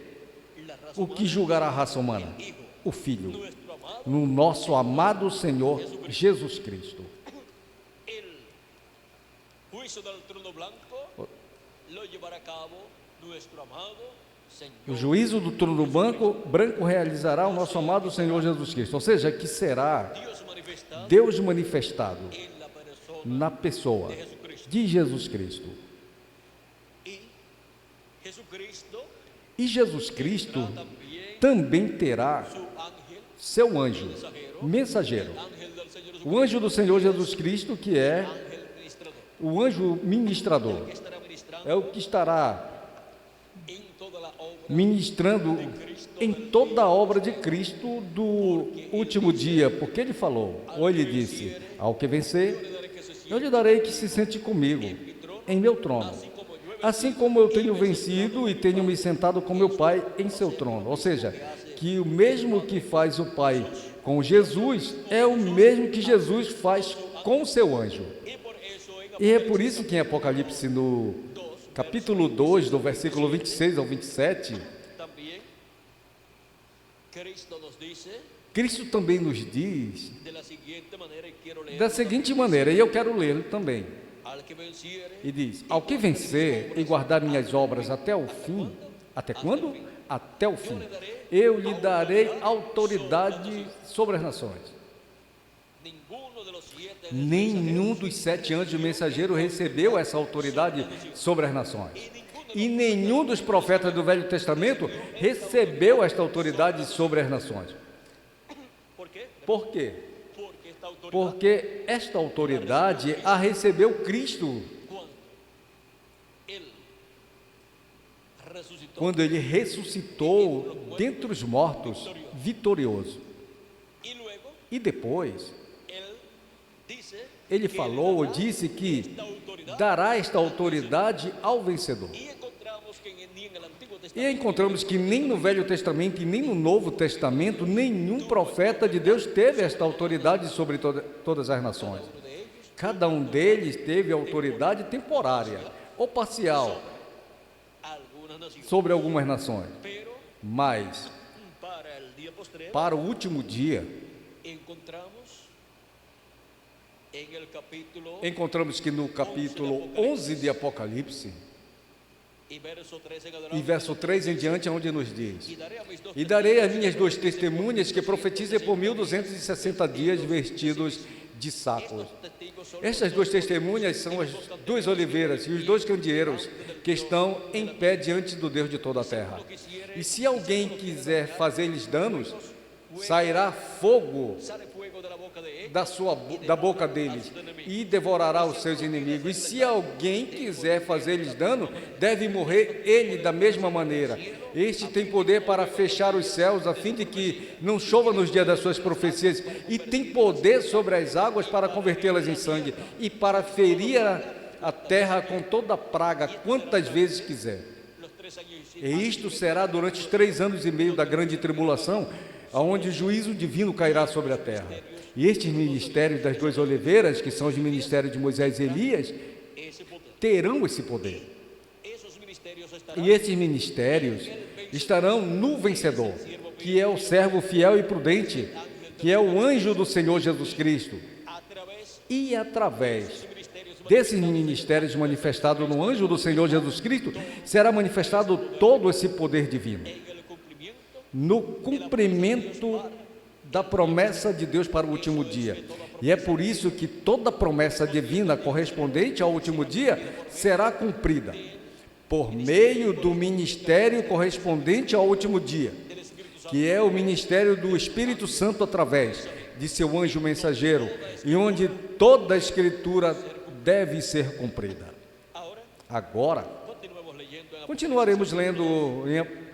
o que julgará a raça humana? O Filho, no nosso amado Senhor Jesus Cristo. lo llevará a cabo nuestro amado O Señor. juízo do trono branco realizará o nosso amado Senhor Jesus Cristo. Ou seja, que será Deus manifestado En la persona na pessoa de Jesucristo. de Jesus Cristo. Y Jesucristo E Jesus Cristo también também terá su ángel seu anjo mensageiro. ángel del Señor O anjo do Senhor Jesus Cristo, que é ángel ministrador, o anjo ministrador, que estará ministrando é o que estará en toda la obra ministrando em toda a obra de Cristo do último dia, porque ele falou, ou ele disse, ao que vencer, eu lhe darei que se sente comigo, em meu trono, assim como eu tenho vencido e tenho me sentado com meu Pai em seu trono. Ou seja, que o mesmo que faz o Pai com Jesus, é o mesmo que Jesus faz com o seu anjo. y por eso en E é por isso que em Apocalipse, no capítulo 2, do versículo 26 ao 27, también Cristo nos dice Cristo também nos diz de la siguiente manera, y quiero leer, da seguinte maneira, e eu quero lê-lo também, al que venciere, e diz, ao que vencer e guardar minhas obras até o fim, até quando? Até o fim, eu lhe darei autoridade sobre as nações. ninguno de los 7 Nenhum dos 7 anjos mensageiros recebeu essa autoridade sobre as nações. E nenhum dos profetas do Velho Testamento recebeu esta autoridade sobre as nações. ¿Por qué? Por quê? Porque esta autoridad Porque esta autoridade a recebeu Cristo cuando Él resucitó quando ele ressuscitou dentre os mortos, vitorioso. y luego E depois, Él dice ele que falou ou dará disse que esta autoridad, dará esta autoridade ao vencedor. y encontramos que ni en el Antiguo E Testamento encontramos que nem no Velho Testamento e nem no Novo Testamento, nenhum profeta de Deus teve esta autoridade sobre todas as nações. uno de ellos Cada um deles teve autoridade temporária ou parcial algunas naciones, sobre algumas nações. pero Mas, para el día postrero para o último dia, encontramos en el capítulo encontramos que no capítulo 11 de Apocalipse, y verso 13 en e adelante, verso 3 em diante, onde nos diz: y daré a mis dos E darei as minhas 2 testemunhas que profetizem por 1260 dias vestidos de sacos. testigos son Estas 2 testemunhas são as 2 oliveiras e os 2 candeeiros que estão em pé diante do Deus de toda a terra. E se alguém quiser fazer-lhes danos, sairá fogo sale fuego de la boca de ellos da boca deles e devorará os seus inimigos. E se alguém quiser fazer-lhes dano, deve morrer ele da mesma maneira. Este tem poder para fechar os céus, a fim de que não chova nos dias das suas profecias, e tem poder sobre as águas para convertê-las em sangue, e para ferir a terra com toda praga, quantas vezes quiser. los 3 años y E isto será durante os 3 anos e meio da grande tribulação, aonde o juízo divino cairá sobre a terra. E estes ministérios das 2 oliveiras, que são os ministérios de Moisés e Elias, ese poder, terão esse poder. esos ministerios estarán E esses ministérios estarão no vencedor, que é o servo fiel e prudente, que é o anjo do Senhor Jesus Cristo. a través E através de ministerios desses ministérios manifestados no anjo do Senhor Jesus Cristo, será manifestado todo esse poder divino, en el cumplimiento no cumprimento da promessa de Deus para o último dia. E é por isso que toda promessa divina correspondente ao último dia será cumprida por meio do ministério correspondente ao último dia, que é o ministério do Espírito Santo através de seu anjo mensageiro, e onde toda a Escritura deve ser cumprida. ahora Agora, continuemos leyendo en continuaremos lendo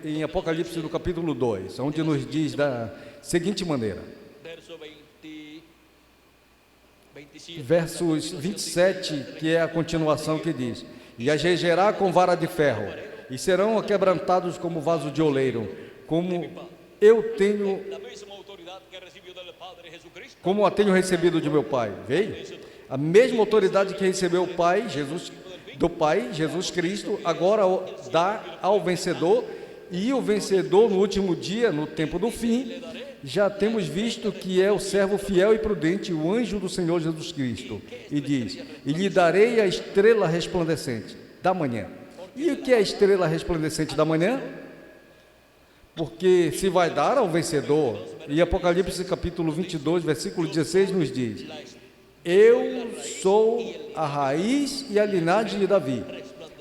em Apocalipse no capítulo 2, onde nos diz da seguinte maneira, verso 20, 27 versos 27, que é a continuação que diz: E as regerá com vara de ferro, e serão quebrantados como vaso de oleiro, como eu tenho, la misma autoridad que recibió del Padre Jesucristo, como a tenho recebido de meu Pai. Veio? A mesma autoridade que recebeu o Pai, Jesus Cristo, agora dá ao vencedor, e o vencedor no último dia, no tempo do fim, já temos visto que é o servo fiel e prudente, o anjo do Senhor Jesus Cristo, e diz: E lhe darei a estrela resplandecente da manhã. E o que é a estrela resplandecente da manhã? Porque se vai dar ao vencedor. E Apocalipse capítulo 22, versículo 16 nos diz: eu sou a raiz e a linhagem de Davi,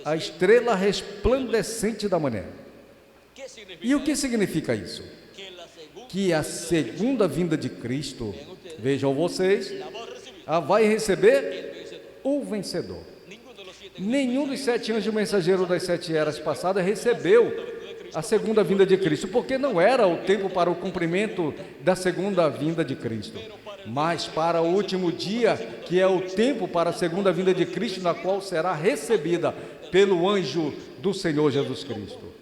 a estrela resplandecente da manhã. E o que significa isso? Que a segunda vinda de Cristo, vejam vocês, vai receber o vencedor. Nenhum dos 7 anjos mensageiros das 7 eras passadas recebeu a segunda vinda de Cristo, porque não era o tempo para o cumprimento da segunda vinda de Cristo, mas para o último dia, que é o tempo para a segunda vinda de Cristo, na qual será recebida pelo anjo do Senhor Jesus Cristo.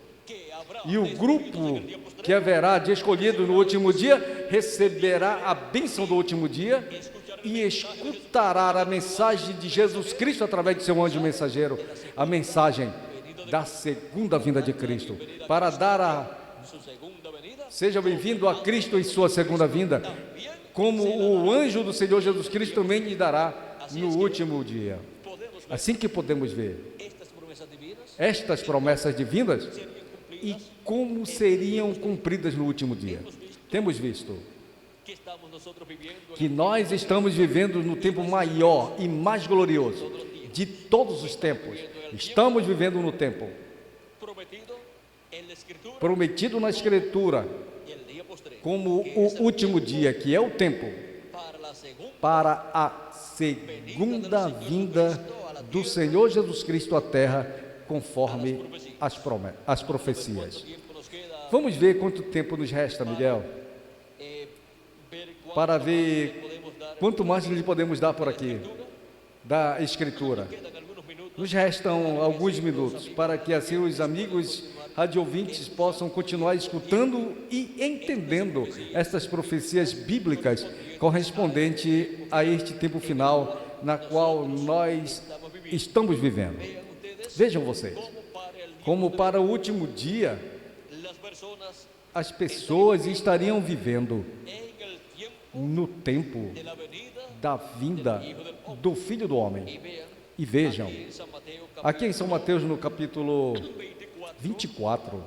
E o grupo que haverá de escolhido no último dia receberá a bênção do último dia e escutará a mensagem de Jesus Cristo através de seu anjo mensageiro, a mensagem da segunda vinda de Cristo, para dar seja bem-vindo a Cristo em sua segunda vinda, como o anjo do Senhor Jesus Cristo também lhe dará no último dia. Assim que podemos ver estas promessas divinas e como seriam cumpridas no último dia. Temos visto que nós estamos vivendo no tempo maior e mais glorioso de todos os tempos. Estamos vivendo no tempo prometido na Escritura como o último dia, que é o tempo para a segunda vinda do Senhor Jesus Cristo à terra, conforme as profecias. Vamos ver quanto tempo nos resta, Miguel, para ver quanto mais lhe podemos dar por aqui, da Escritura. Nos restam alguns minutos, para que assim os amigos radiovintes possam continuar escutando e entendendo essas profecias bíblicas correspondentes a este tempo final, na qual nós estamos vivendo. Vejam vocês, como para o último dia, as pessoas estariam vivendo no tempo da vinda do Filho do Homem. E vejam, aqui em São Mateus, no capítulo 24,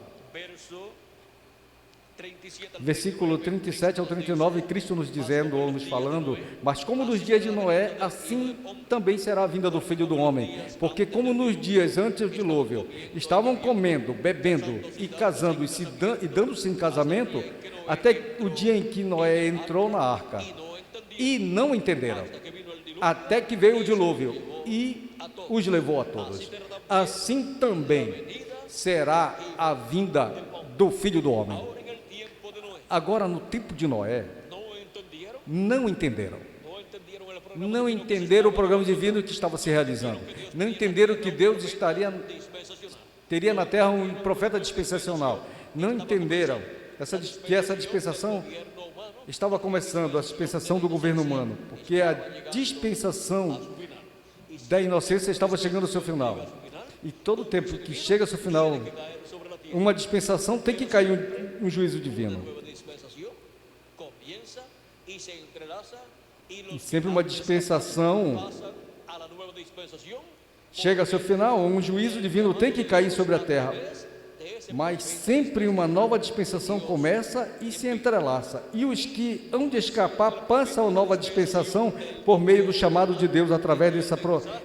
versículo 37 ao 39, Cristo nos dizendo ou nos falando: mas como nos dias de Noé, assim também será a vinda do Filho do Homem, porque como nos dias antes do dilúvio estavam comendo, bebendo e casando e dando-se em casamento, até o dia em que Noé entrou na arca, e não entenderam, até que veio o dilúvio e os levou a todos. Assim também será a vinda do Filho do Homem. Agora, no tempo de Noé, não entenderam o programa divino que estava se realizando, não entenderam que Deus teria na terra um profeta dispensacional, não entenderam que essa dispensação estava começando, a dispensação do governo humano, porque a dispensação da inocência estava chegando ao seu final, e todo tempo que chega ao seu final uma dispensação, tem que cair um juízo divino, e sempre uma dispensação chega ao seu final, um juízo divino tem que cair sobre a terra, mas sempre uma nova dispensação começa e se entrelaça, e os que hão de escapar passam a nova dispensação por meio do chamado de Deus, através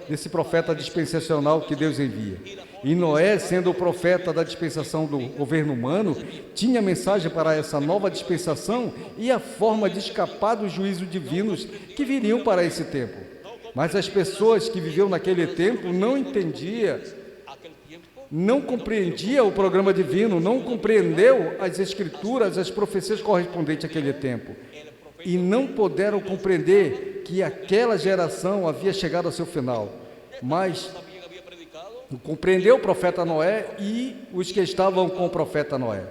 desse profeta dispensacional que Deus envia. E Noé, sendo o profeta da dispensação do governo humano, tinha mensagem para essa nova dispensação e a forma de escapar dos juízos divinos que viriam para esse tempo. Mas as pessoas que viviam naquele tempo não entendiam, não compreendia o programa divino, não compreendeu as escrituras, as profecias correspondentes àquele tempo, e não puderam compreender que aquela geração havia chegado ao seu final, mas compreendeu o profeta Noé e os que estavam com o profeta Noé.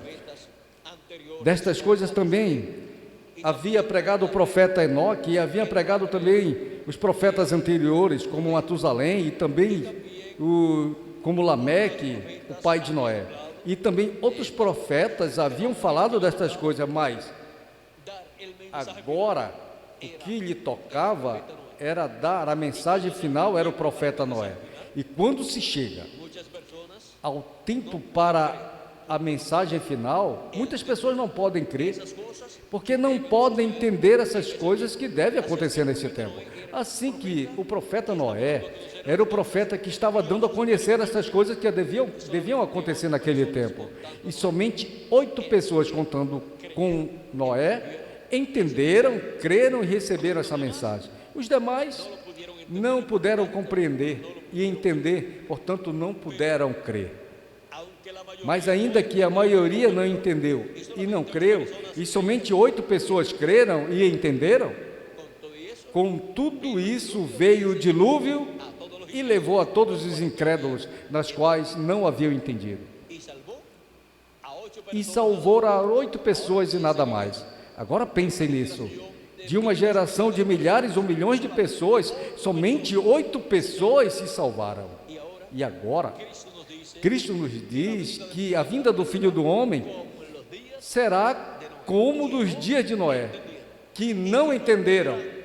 Destas coisas também havia pregado o profeta Enoque, e havia pregado também os profetas anteriores, como Matusalém, e também como Lameque, o pai de Noé. E também outros profetas haviam falado destas coisas, mas agora o que lhe tocava era dar a mensagem final, era o profeta Noé. E quando se chega ao tempo para a mensagem final, muitas pessoas não podem crer, porque não podem entender essas coisas que devem acontecer nesse tempo. Assim que o profeta Noé era o profeta que estava dando a conhecer essas coisas que deviam acontecer naquele tempo. E somente 8 pessoas, contando com Noé, entenderam, creram e receberam essa mensagem. Os demais não puderam compreender e entender, portanto não puderam crer. Mas ainda que a maioria não entendeu e não creu, e somente 8 pessoas creram e entenderam, com tudo isso veio o dilúvio e levou a todos os incrédulos, nas quais não haviam entendido. E salvou a 8 pessoas e nada mais. Agora pensem nisso. De uma geração de milhares ou milhões de pessoas, somente 8 pessoas se salvaram. E agora, Cristo nos diz que a vinda do Filho do Homem será como dos dias de Noé, que não entenderam.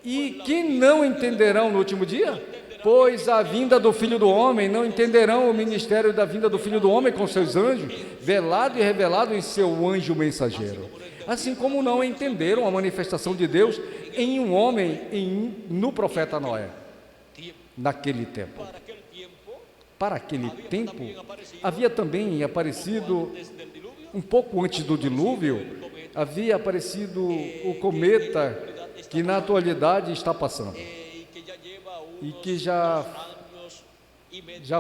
E que não entenderão no último dia? Pois a vinda do Filho do Homem, não entenderão o ministério da vinda do Filho do Homem com seus anjos, velado e revelado em seu anjo mensageiro. Assim como não entenderam a manifestação de Deus em um homem, no profeta Noé, naquele tempo. Para aquele tempo, havia também aparecido, um pouco antes do dilúvio, havia aparecido o cometa que na atualidade está passando. E que já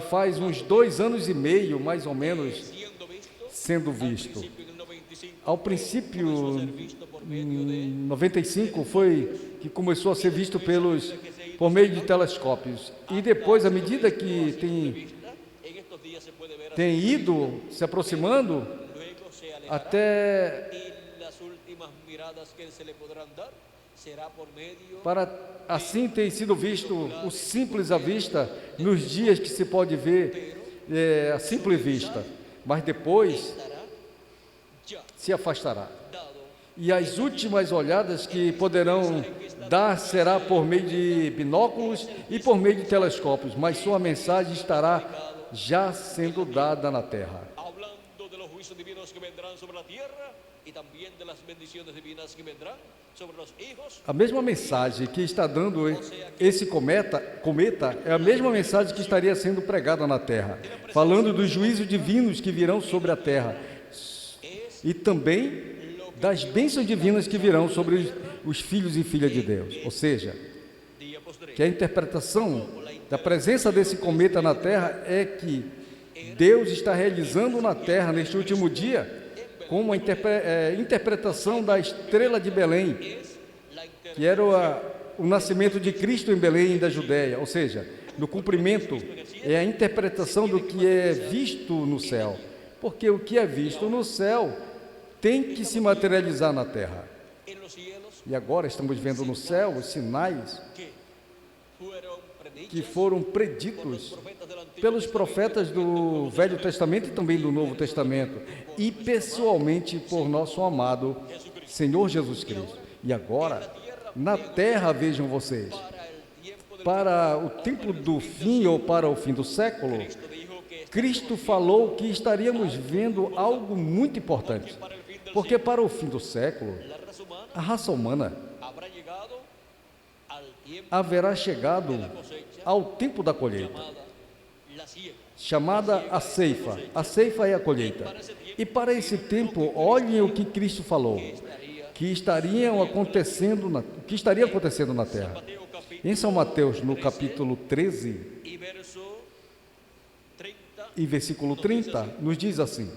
faz uns 2 anos e meio, mais ou menos, sendo visto. Ao princípio, em 95, foi que começou a ser visto por meio de telescópios. E depois, à medida que tem ido se aproximando, até assim tem sido visto o simples à vista, nos dias que se pode ver a simples vista, mas depois se afastará. E as últimas olhadas que poderão dar será por meio de binóculos e por meio de telescópios, mas sua mensagem estará já sendo dada na terra. A mesma mensagem que está dando esse cometa é a mesma mensagem que estaria sendo pregada na terra, falando dos juízos divinos que virão sobre a terra e também das bênçãos divinas que virão sobre os filhos e filhas de Deus. Ou seja, que a interpretação da presença desse cometa na terra é que Deus está realizando na terra neste último dia, como a interpretação da estrela de Belém, que era o nascimento de Cristo em Belém da Judéia, ou seja, no cumprimento, é a interpretação do que é visto no céu, porque o que é visto no céu tem que se materializar na terra. E agora estamos vendo no céu os sinais que foram preditos pelos profetas do Velho Testamento e também do Novo Testamento, e pessoalmente por nosso amado Senhor Jesus Cristo. E agora, na terra, vejam vocês, para o tempo do fim ou para o fim do século, Cristo falou que estaríamos vendo algo muito importante, porque para o fim do século, a raça humana haverá chegado ao tempo da colheita, chamada a ceifa. A ceifa é a colheita. E para esse tempo, olhem o que Cristo falou, que estaria acontecendo na terra. Em São Mateus, no capítulo 13 e versículo 30, nos diz assim: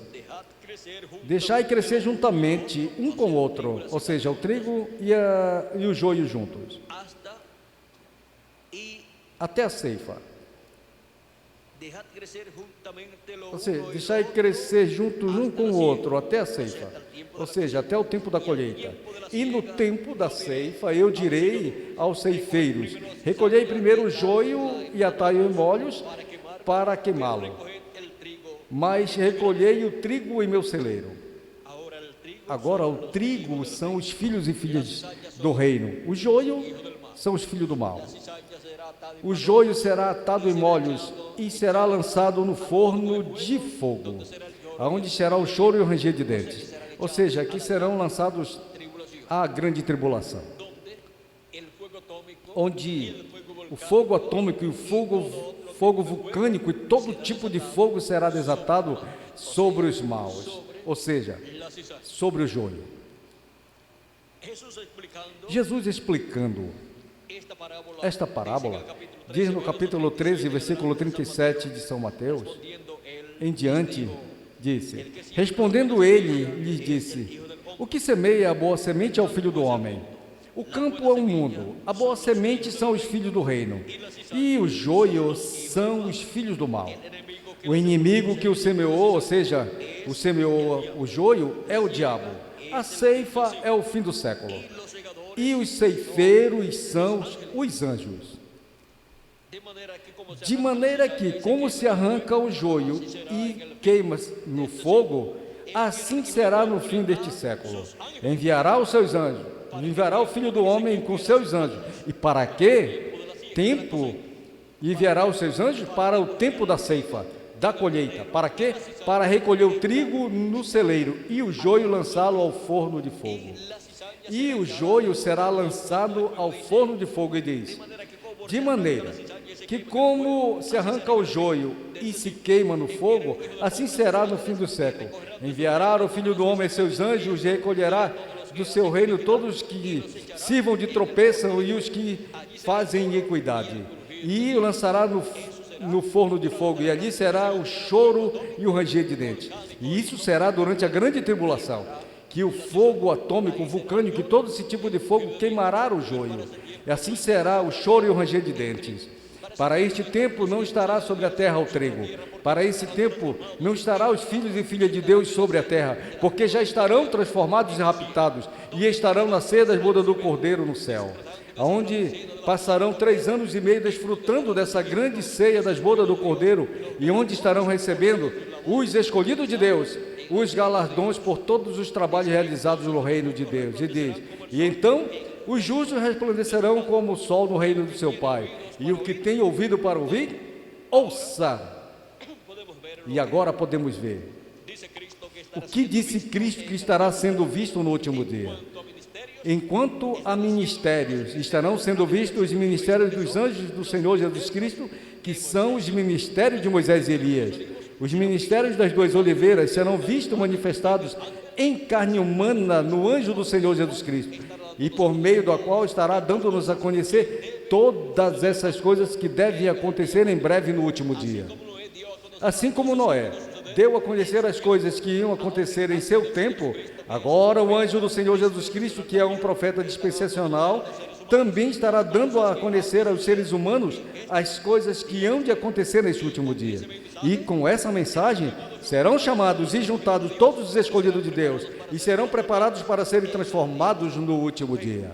deixai crescer juntamente um com o outro, ou seja, o trigo e o joio juntos, até a ceifa. Ou seja, deixai crescer juntos um com o outro, até a ceifa, ou seja, até o tempo da colheita. E no tempo da ceifa eu direi aos ceifeiros: recolhei primeiro o joio e atai-o em molhos para queimá-lo, mas recolhei o trigo em meu celeiro. Agora o trigo são os filhos e filhas do reino, o joio são os filhos do mal. O joio será atado em molhos e será lançado no forno de fogo, aonde será o choro e o ranger de dentes. Ou seja, aqui serão lançados a grande tribulação, onde o fogo atômico e o fogo vulcânico e todo tipo de fogo será desatado sobre os maus, ou seja, sobre o joio. Jesus explicando esta parábola, diz no capítulo 13, versículo 37 de São Mateus, em diante, disse: respondendo ele, lhes disse: o que semeia a boa semente é o Filho do Homem. O campo é o mundo, a boa semente são os filhos do reino, e o joio são os filhos do mal. O inimigo que o semeou, ou seja, o semeou o joio, é o diabo. A ceifa é o fim do século, e os ceifeiros são os anjos. De maneira que, como se arranca o joio e queima no fogo, assim será no fim deste século. Enviará os seus anjos, enviará o Filho do Homem com seus anjos. E para que tempo enviará os seus anjos? Para o tempo da ceifa, da colheita. Para quê? Para recolher o trigo no celeiro e o joio lançá-lo ao forno de fogo. E o joio será lançado ao forno de fogo, e diz: de maneira que, como se arranca o joio e se queima no fogo, assim será no fim do século. Enviará o Filho do Homem seus anjos e recolherá do seu reino todos os que sirvam de tropeçam e os que fazem iniquidade, e o lançará no forno de fogo, e ali será o choro e o ranger de dentes. E isso será durante a grande tribulação, que o fogo atômico, vulcânico e todo esse tipo de fogo queimará o joio, e assim será o choro e o ranger de dentes. Para este tempo não estará sobre a terra o trigo, para esse tempo não estará os filhos e filhas de Deus sobre a terra, porque já estarão transformados e raptados, e estarão na ceia das bodas do Cordeiro no céu, onde passarão 3 anos e meio desfrutando dessa grande ceia das bodas do Cordeiro, e onde estarão recebendo os escolhidos de Deus, os galardões por todos os trabalhos realizados no reino de Deus. E diz: e então os justos resplandecerão como o sol no reino do seu Pai. E o que tem ouvido para ouvir, ouça. E agora podemos ver o que disse Cristo que estará sendo visto no último dia. Enquanto a ministérios, estarão sendo vistos os ministérios dos anjos do Senhor Jesus Cristo, que são os ministérios de Moisés e Elias. Os ministérios das 2 oliveiras serão vistos manifestados em carne humana no anjo do Senhor Jesus Cristo, e por meio do qual estará dando-nos a conhecer todas essas coisas que devem acontecer em breve no último dia. Assim como Noé deu a conhecer as coisas que iam acontecer em seu tempo, agora o anjo do Senhor Jesus Cristo, que é um profeta dispensacional, também estará dando a conhecer aos seres humanos as coisas que hão de acontecer nesse último dia. E com essa mensagem serão chamados e juntados todos os escolhidos de Deus, e serão preparados para serem transformados no último dia.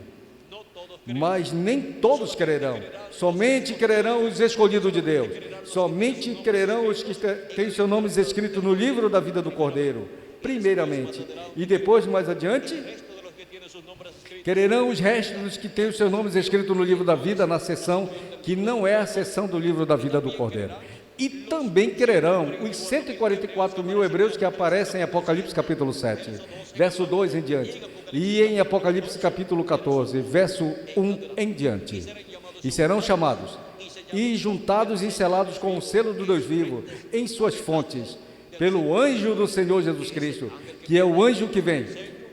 Mas nem todos crerão, somente crerão os escolhidos de Deus, somente crerão os que têm seus nomes escritos no livro da vida do Cordeiro, primeiramente, e depois, mais adiante, crerão os restos dos que têm os seus nomes escritos no livro da vida, na seção que não é a seção do livro da vida do Cordeiro. E também crerão os 144 mil hebreus que aparecem em Apocalipse capítulo 7, verso 2 em diante, e em Apocalipse capítulo 14, verso 1 em diante. E serão chamados e juntados e selados com o selo do Deus vivo em suas fontes, pelo anjo do Senhor Jesus Cristo, que é o anjo que vem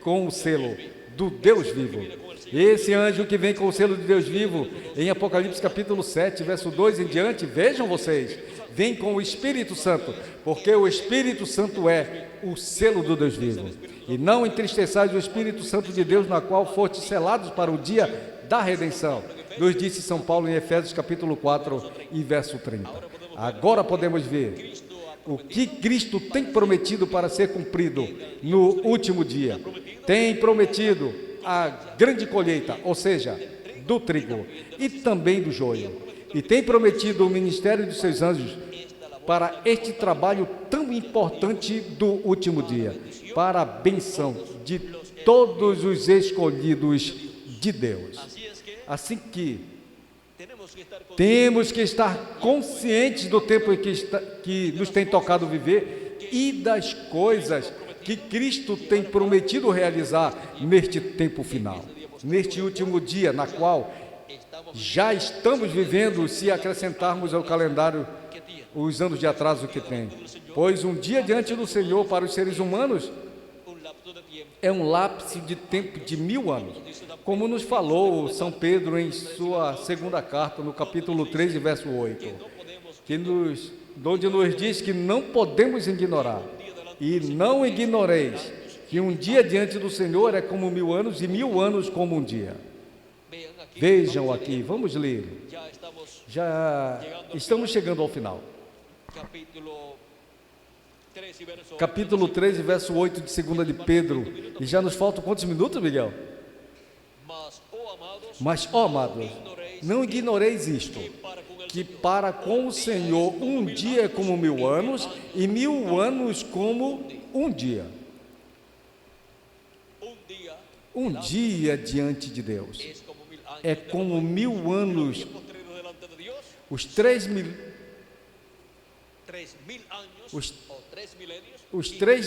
com o selo do Deus vivo. Esse anjo que vem com o selo de Deus vivo, em Apocalipse capítulo 7, verso 2 em diante, vejam vocês, vem com o Espírito Santo, porque o Espírito Santo é o selo do Deus vivo. E não entristeçais o Espírito Santo de Deus, na qual fostes selados para o dia da redenção, nos disse São Paulo em Efésios capítulo 4 e verso 30. Agora podemos ver o que Cristo tem prometido para ser cumprido no último dia. Tem prometido a grande colheita, ou seja, do trigo e também do joio. E tem prometido o ministério dos seus anjos para este trabalho tão importante do último dia, para a bênção de todos os escolhidos de Deus. Assim que tenemos temos que estar conscientes do tempo em que nos tem tocado viver e das coisas que Cristo tem prometido realizar neste tempo final, neste último dia, na qual já estamos vivendo, se acrescentarmos ao calendário os anos de atraso que tem. Pois um dia diante do Senhor para os seres humanos é um lapso de tempo de 1000 anos. Como nos falou São Pedro em sua segunda carta, no capítulo 3, verso 8, onde nos diz que não podemos ignorar, e não ignoreis, que um dia diante do Senhor é como 1000 anos, e 1000 anos como um dia. Vejam aqui, vamos ler. Já estamos chegando ao final. Capítulo 13, verso 8 de 2 de Pedro. E já nos faltam quantos minutos, Miguel? Mas, ó amados, não ignoreis isto, que para com o Senhor um dia é como 1000 anos, e 1000 anos como um dia. Um dia diante de Deus é como 1000 anos. Os 3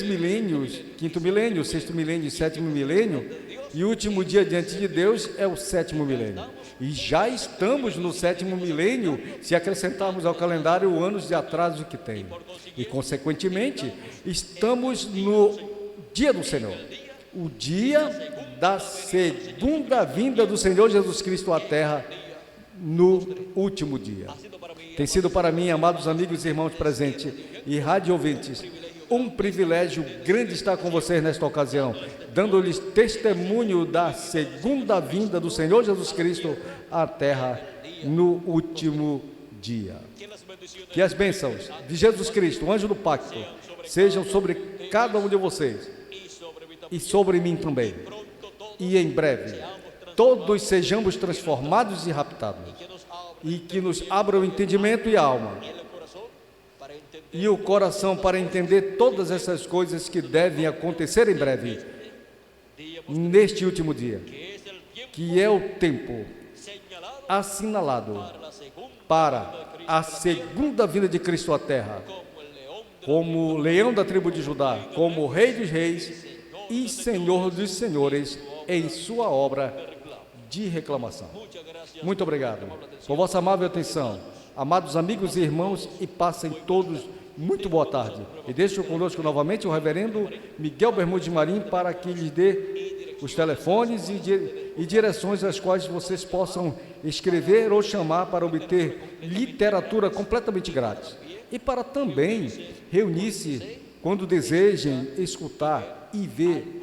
milênios, quinto milênio, sexto milênio e sétimo milênio, e o último dia diante de Deus é o sétimo milênio. E já estamos no sétimo milênio, se acrescentarmos ao calendário os anos de atraso que tem. E, consequentemente, estamos no dia do Senhor, o dia da segunda vinda do Senhor Jesus Cristo à Terra, no último dia. Tem sido para mim, amados amigos e irmãos presentes e rádio ouvintes, um privilégio grande estar com vocês nesta ocasião, dando-lhes testemunho da segunda vinda do Senhor Jesus Cristo à Terra no último dia. Que as bênçãos de Jesus Cristo, o anjo do pacto, sejam sobre cada um de vocês e sobre mim também. E em breve, todos sejamos transformados e raptados, e que nos abra o entendimento e a alma, e o coração para entender todas essas coisas que devem acontecer em breve, neste último dia, que é o tempo assinalado para a segunda vinda de Cristo à Terra, como leão da tribo de Judá, como Rei dos Reis e Senhor dos Senhores, em sua obra de reclamação. Muito obrigado por vossa amável atenção, amados amigos e irmãos, e passem todos muito boa tarde. E deixo conosco novamente o reverendo Miguel Bermudes Marim para que lhes dê os telefones e direções às quais vocês possam escrever ou chamar para obter literatura completamente grátis. E para também reunir-se quando desejem escutar e ver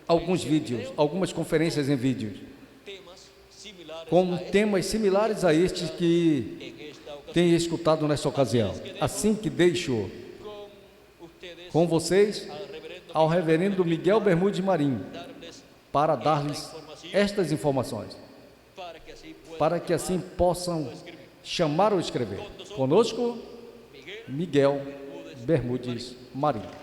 alguns vídeos, algumas conferências em vídeos, com temas similares a estes que tenho escutado nesta ocasião. Assim que deixo com vocês ao reverendo Miguel Bermudes Marim para dar-lhes estas informações, para que assim possam chamar ou escrever. Conosco, Miguel Bermudes Marim.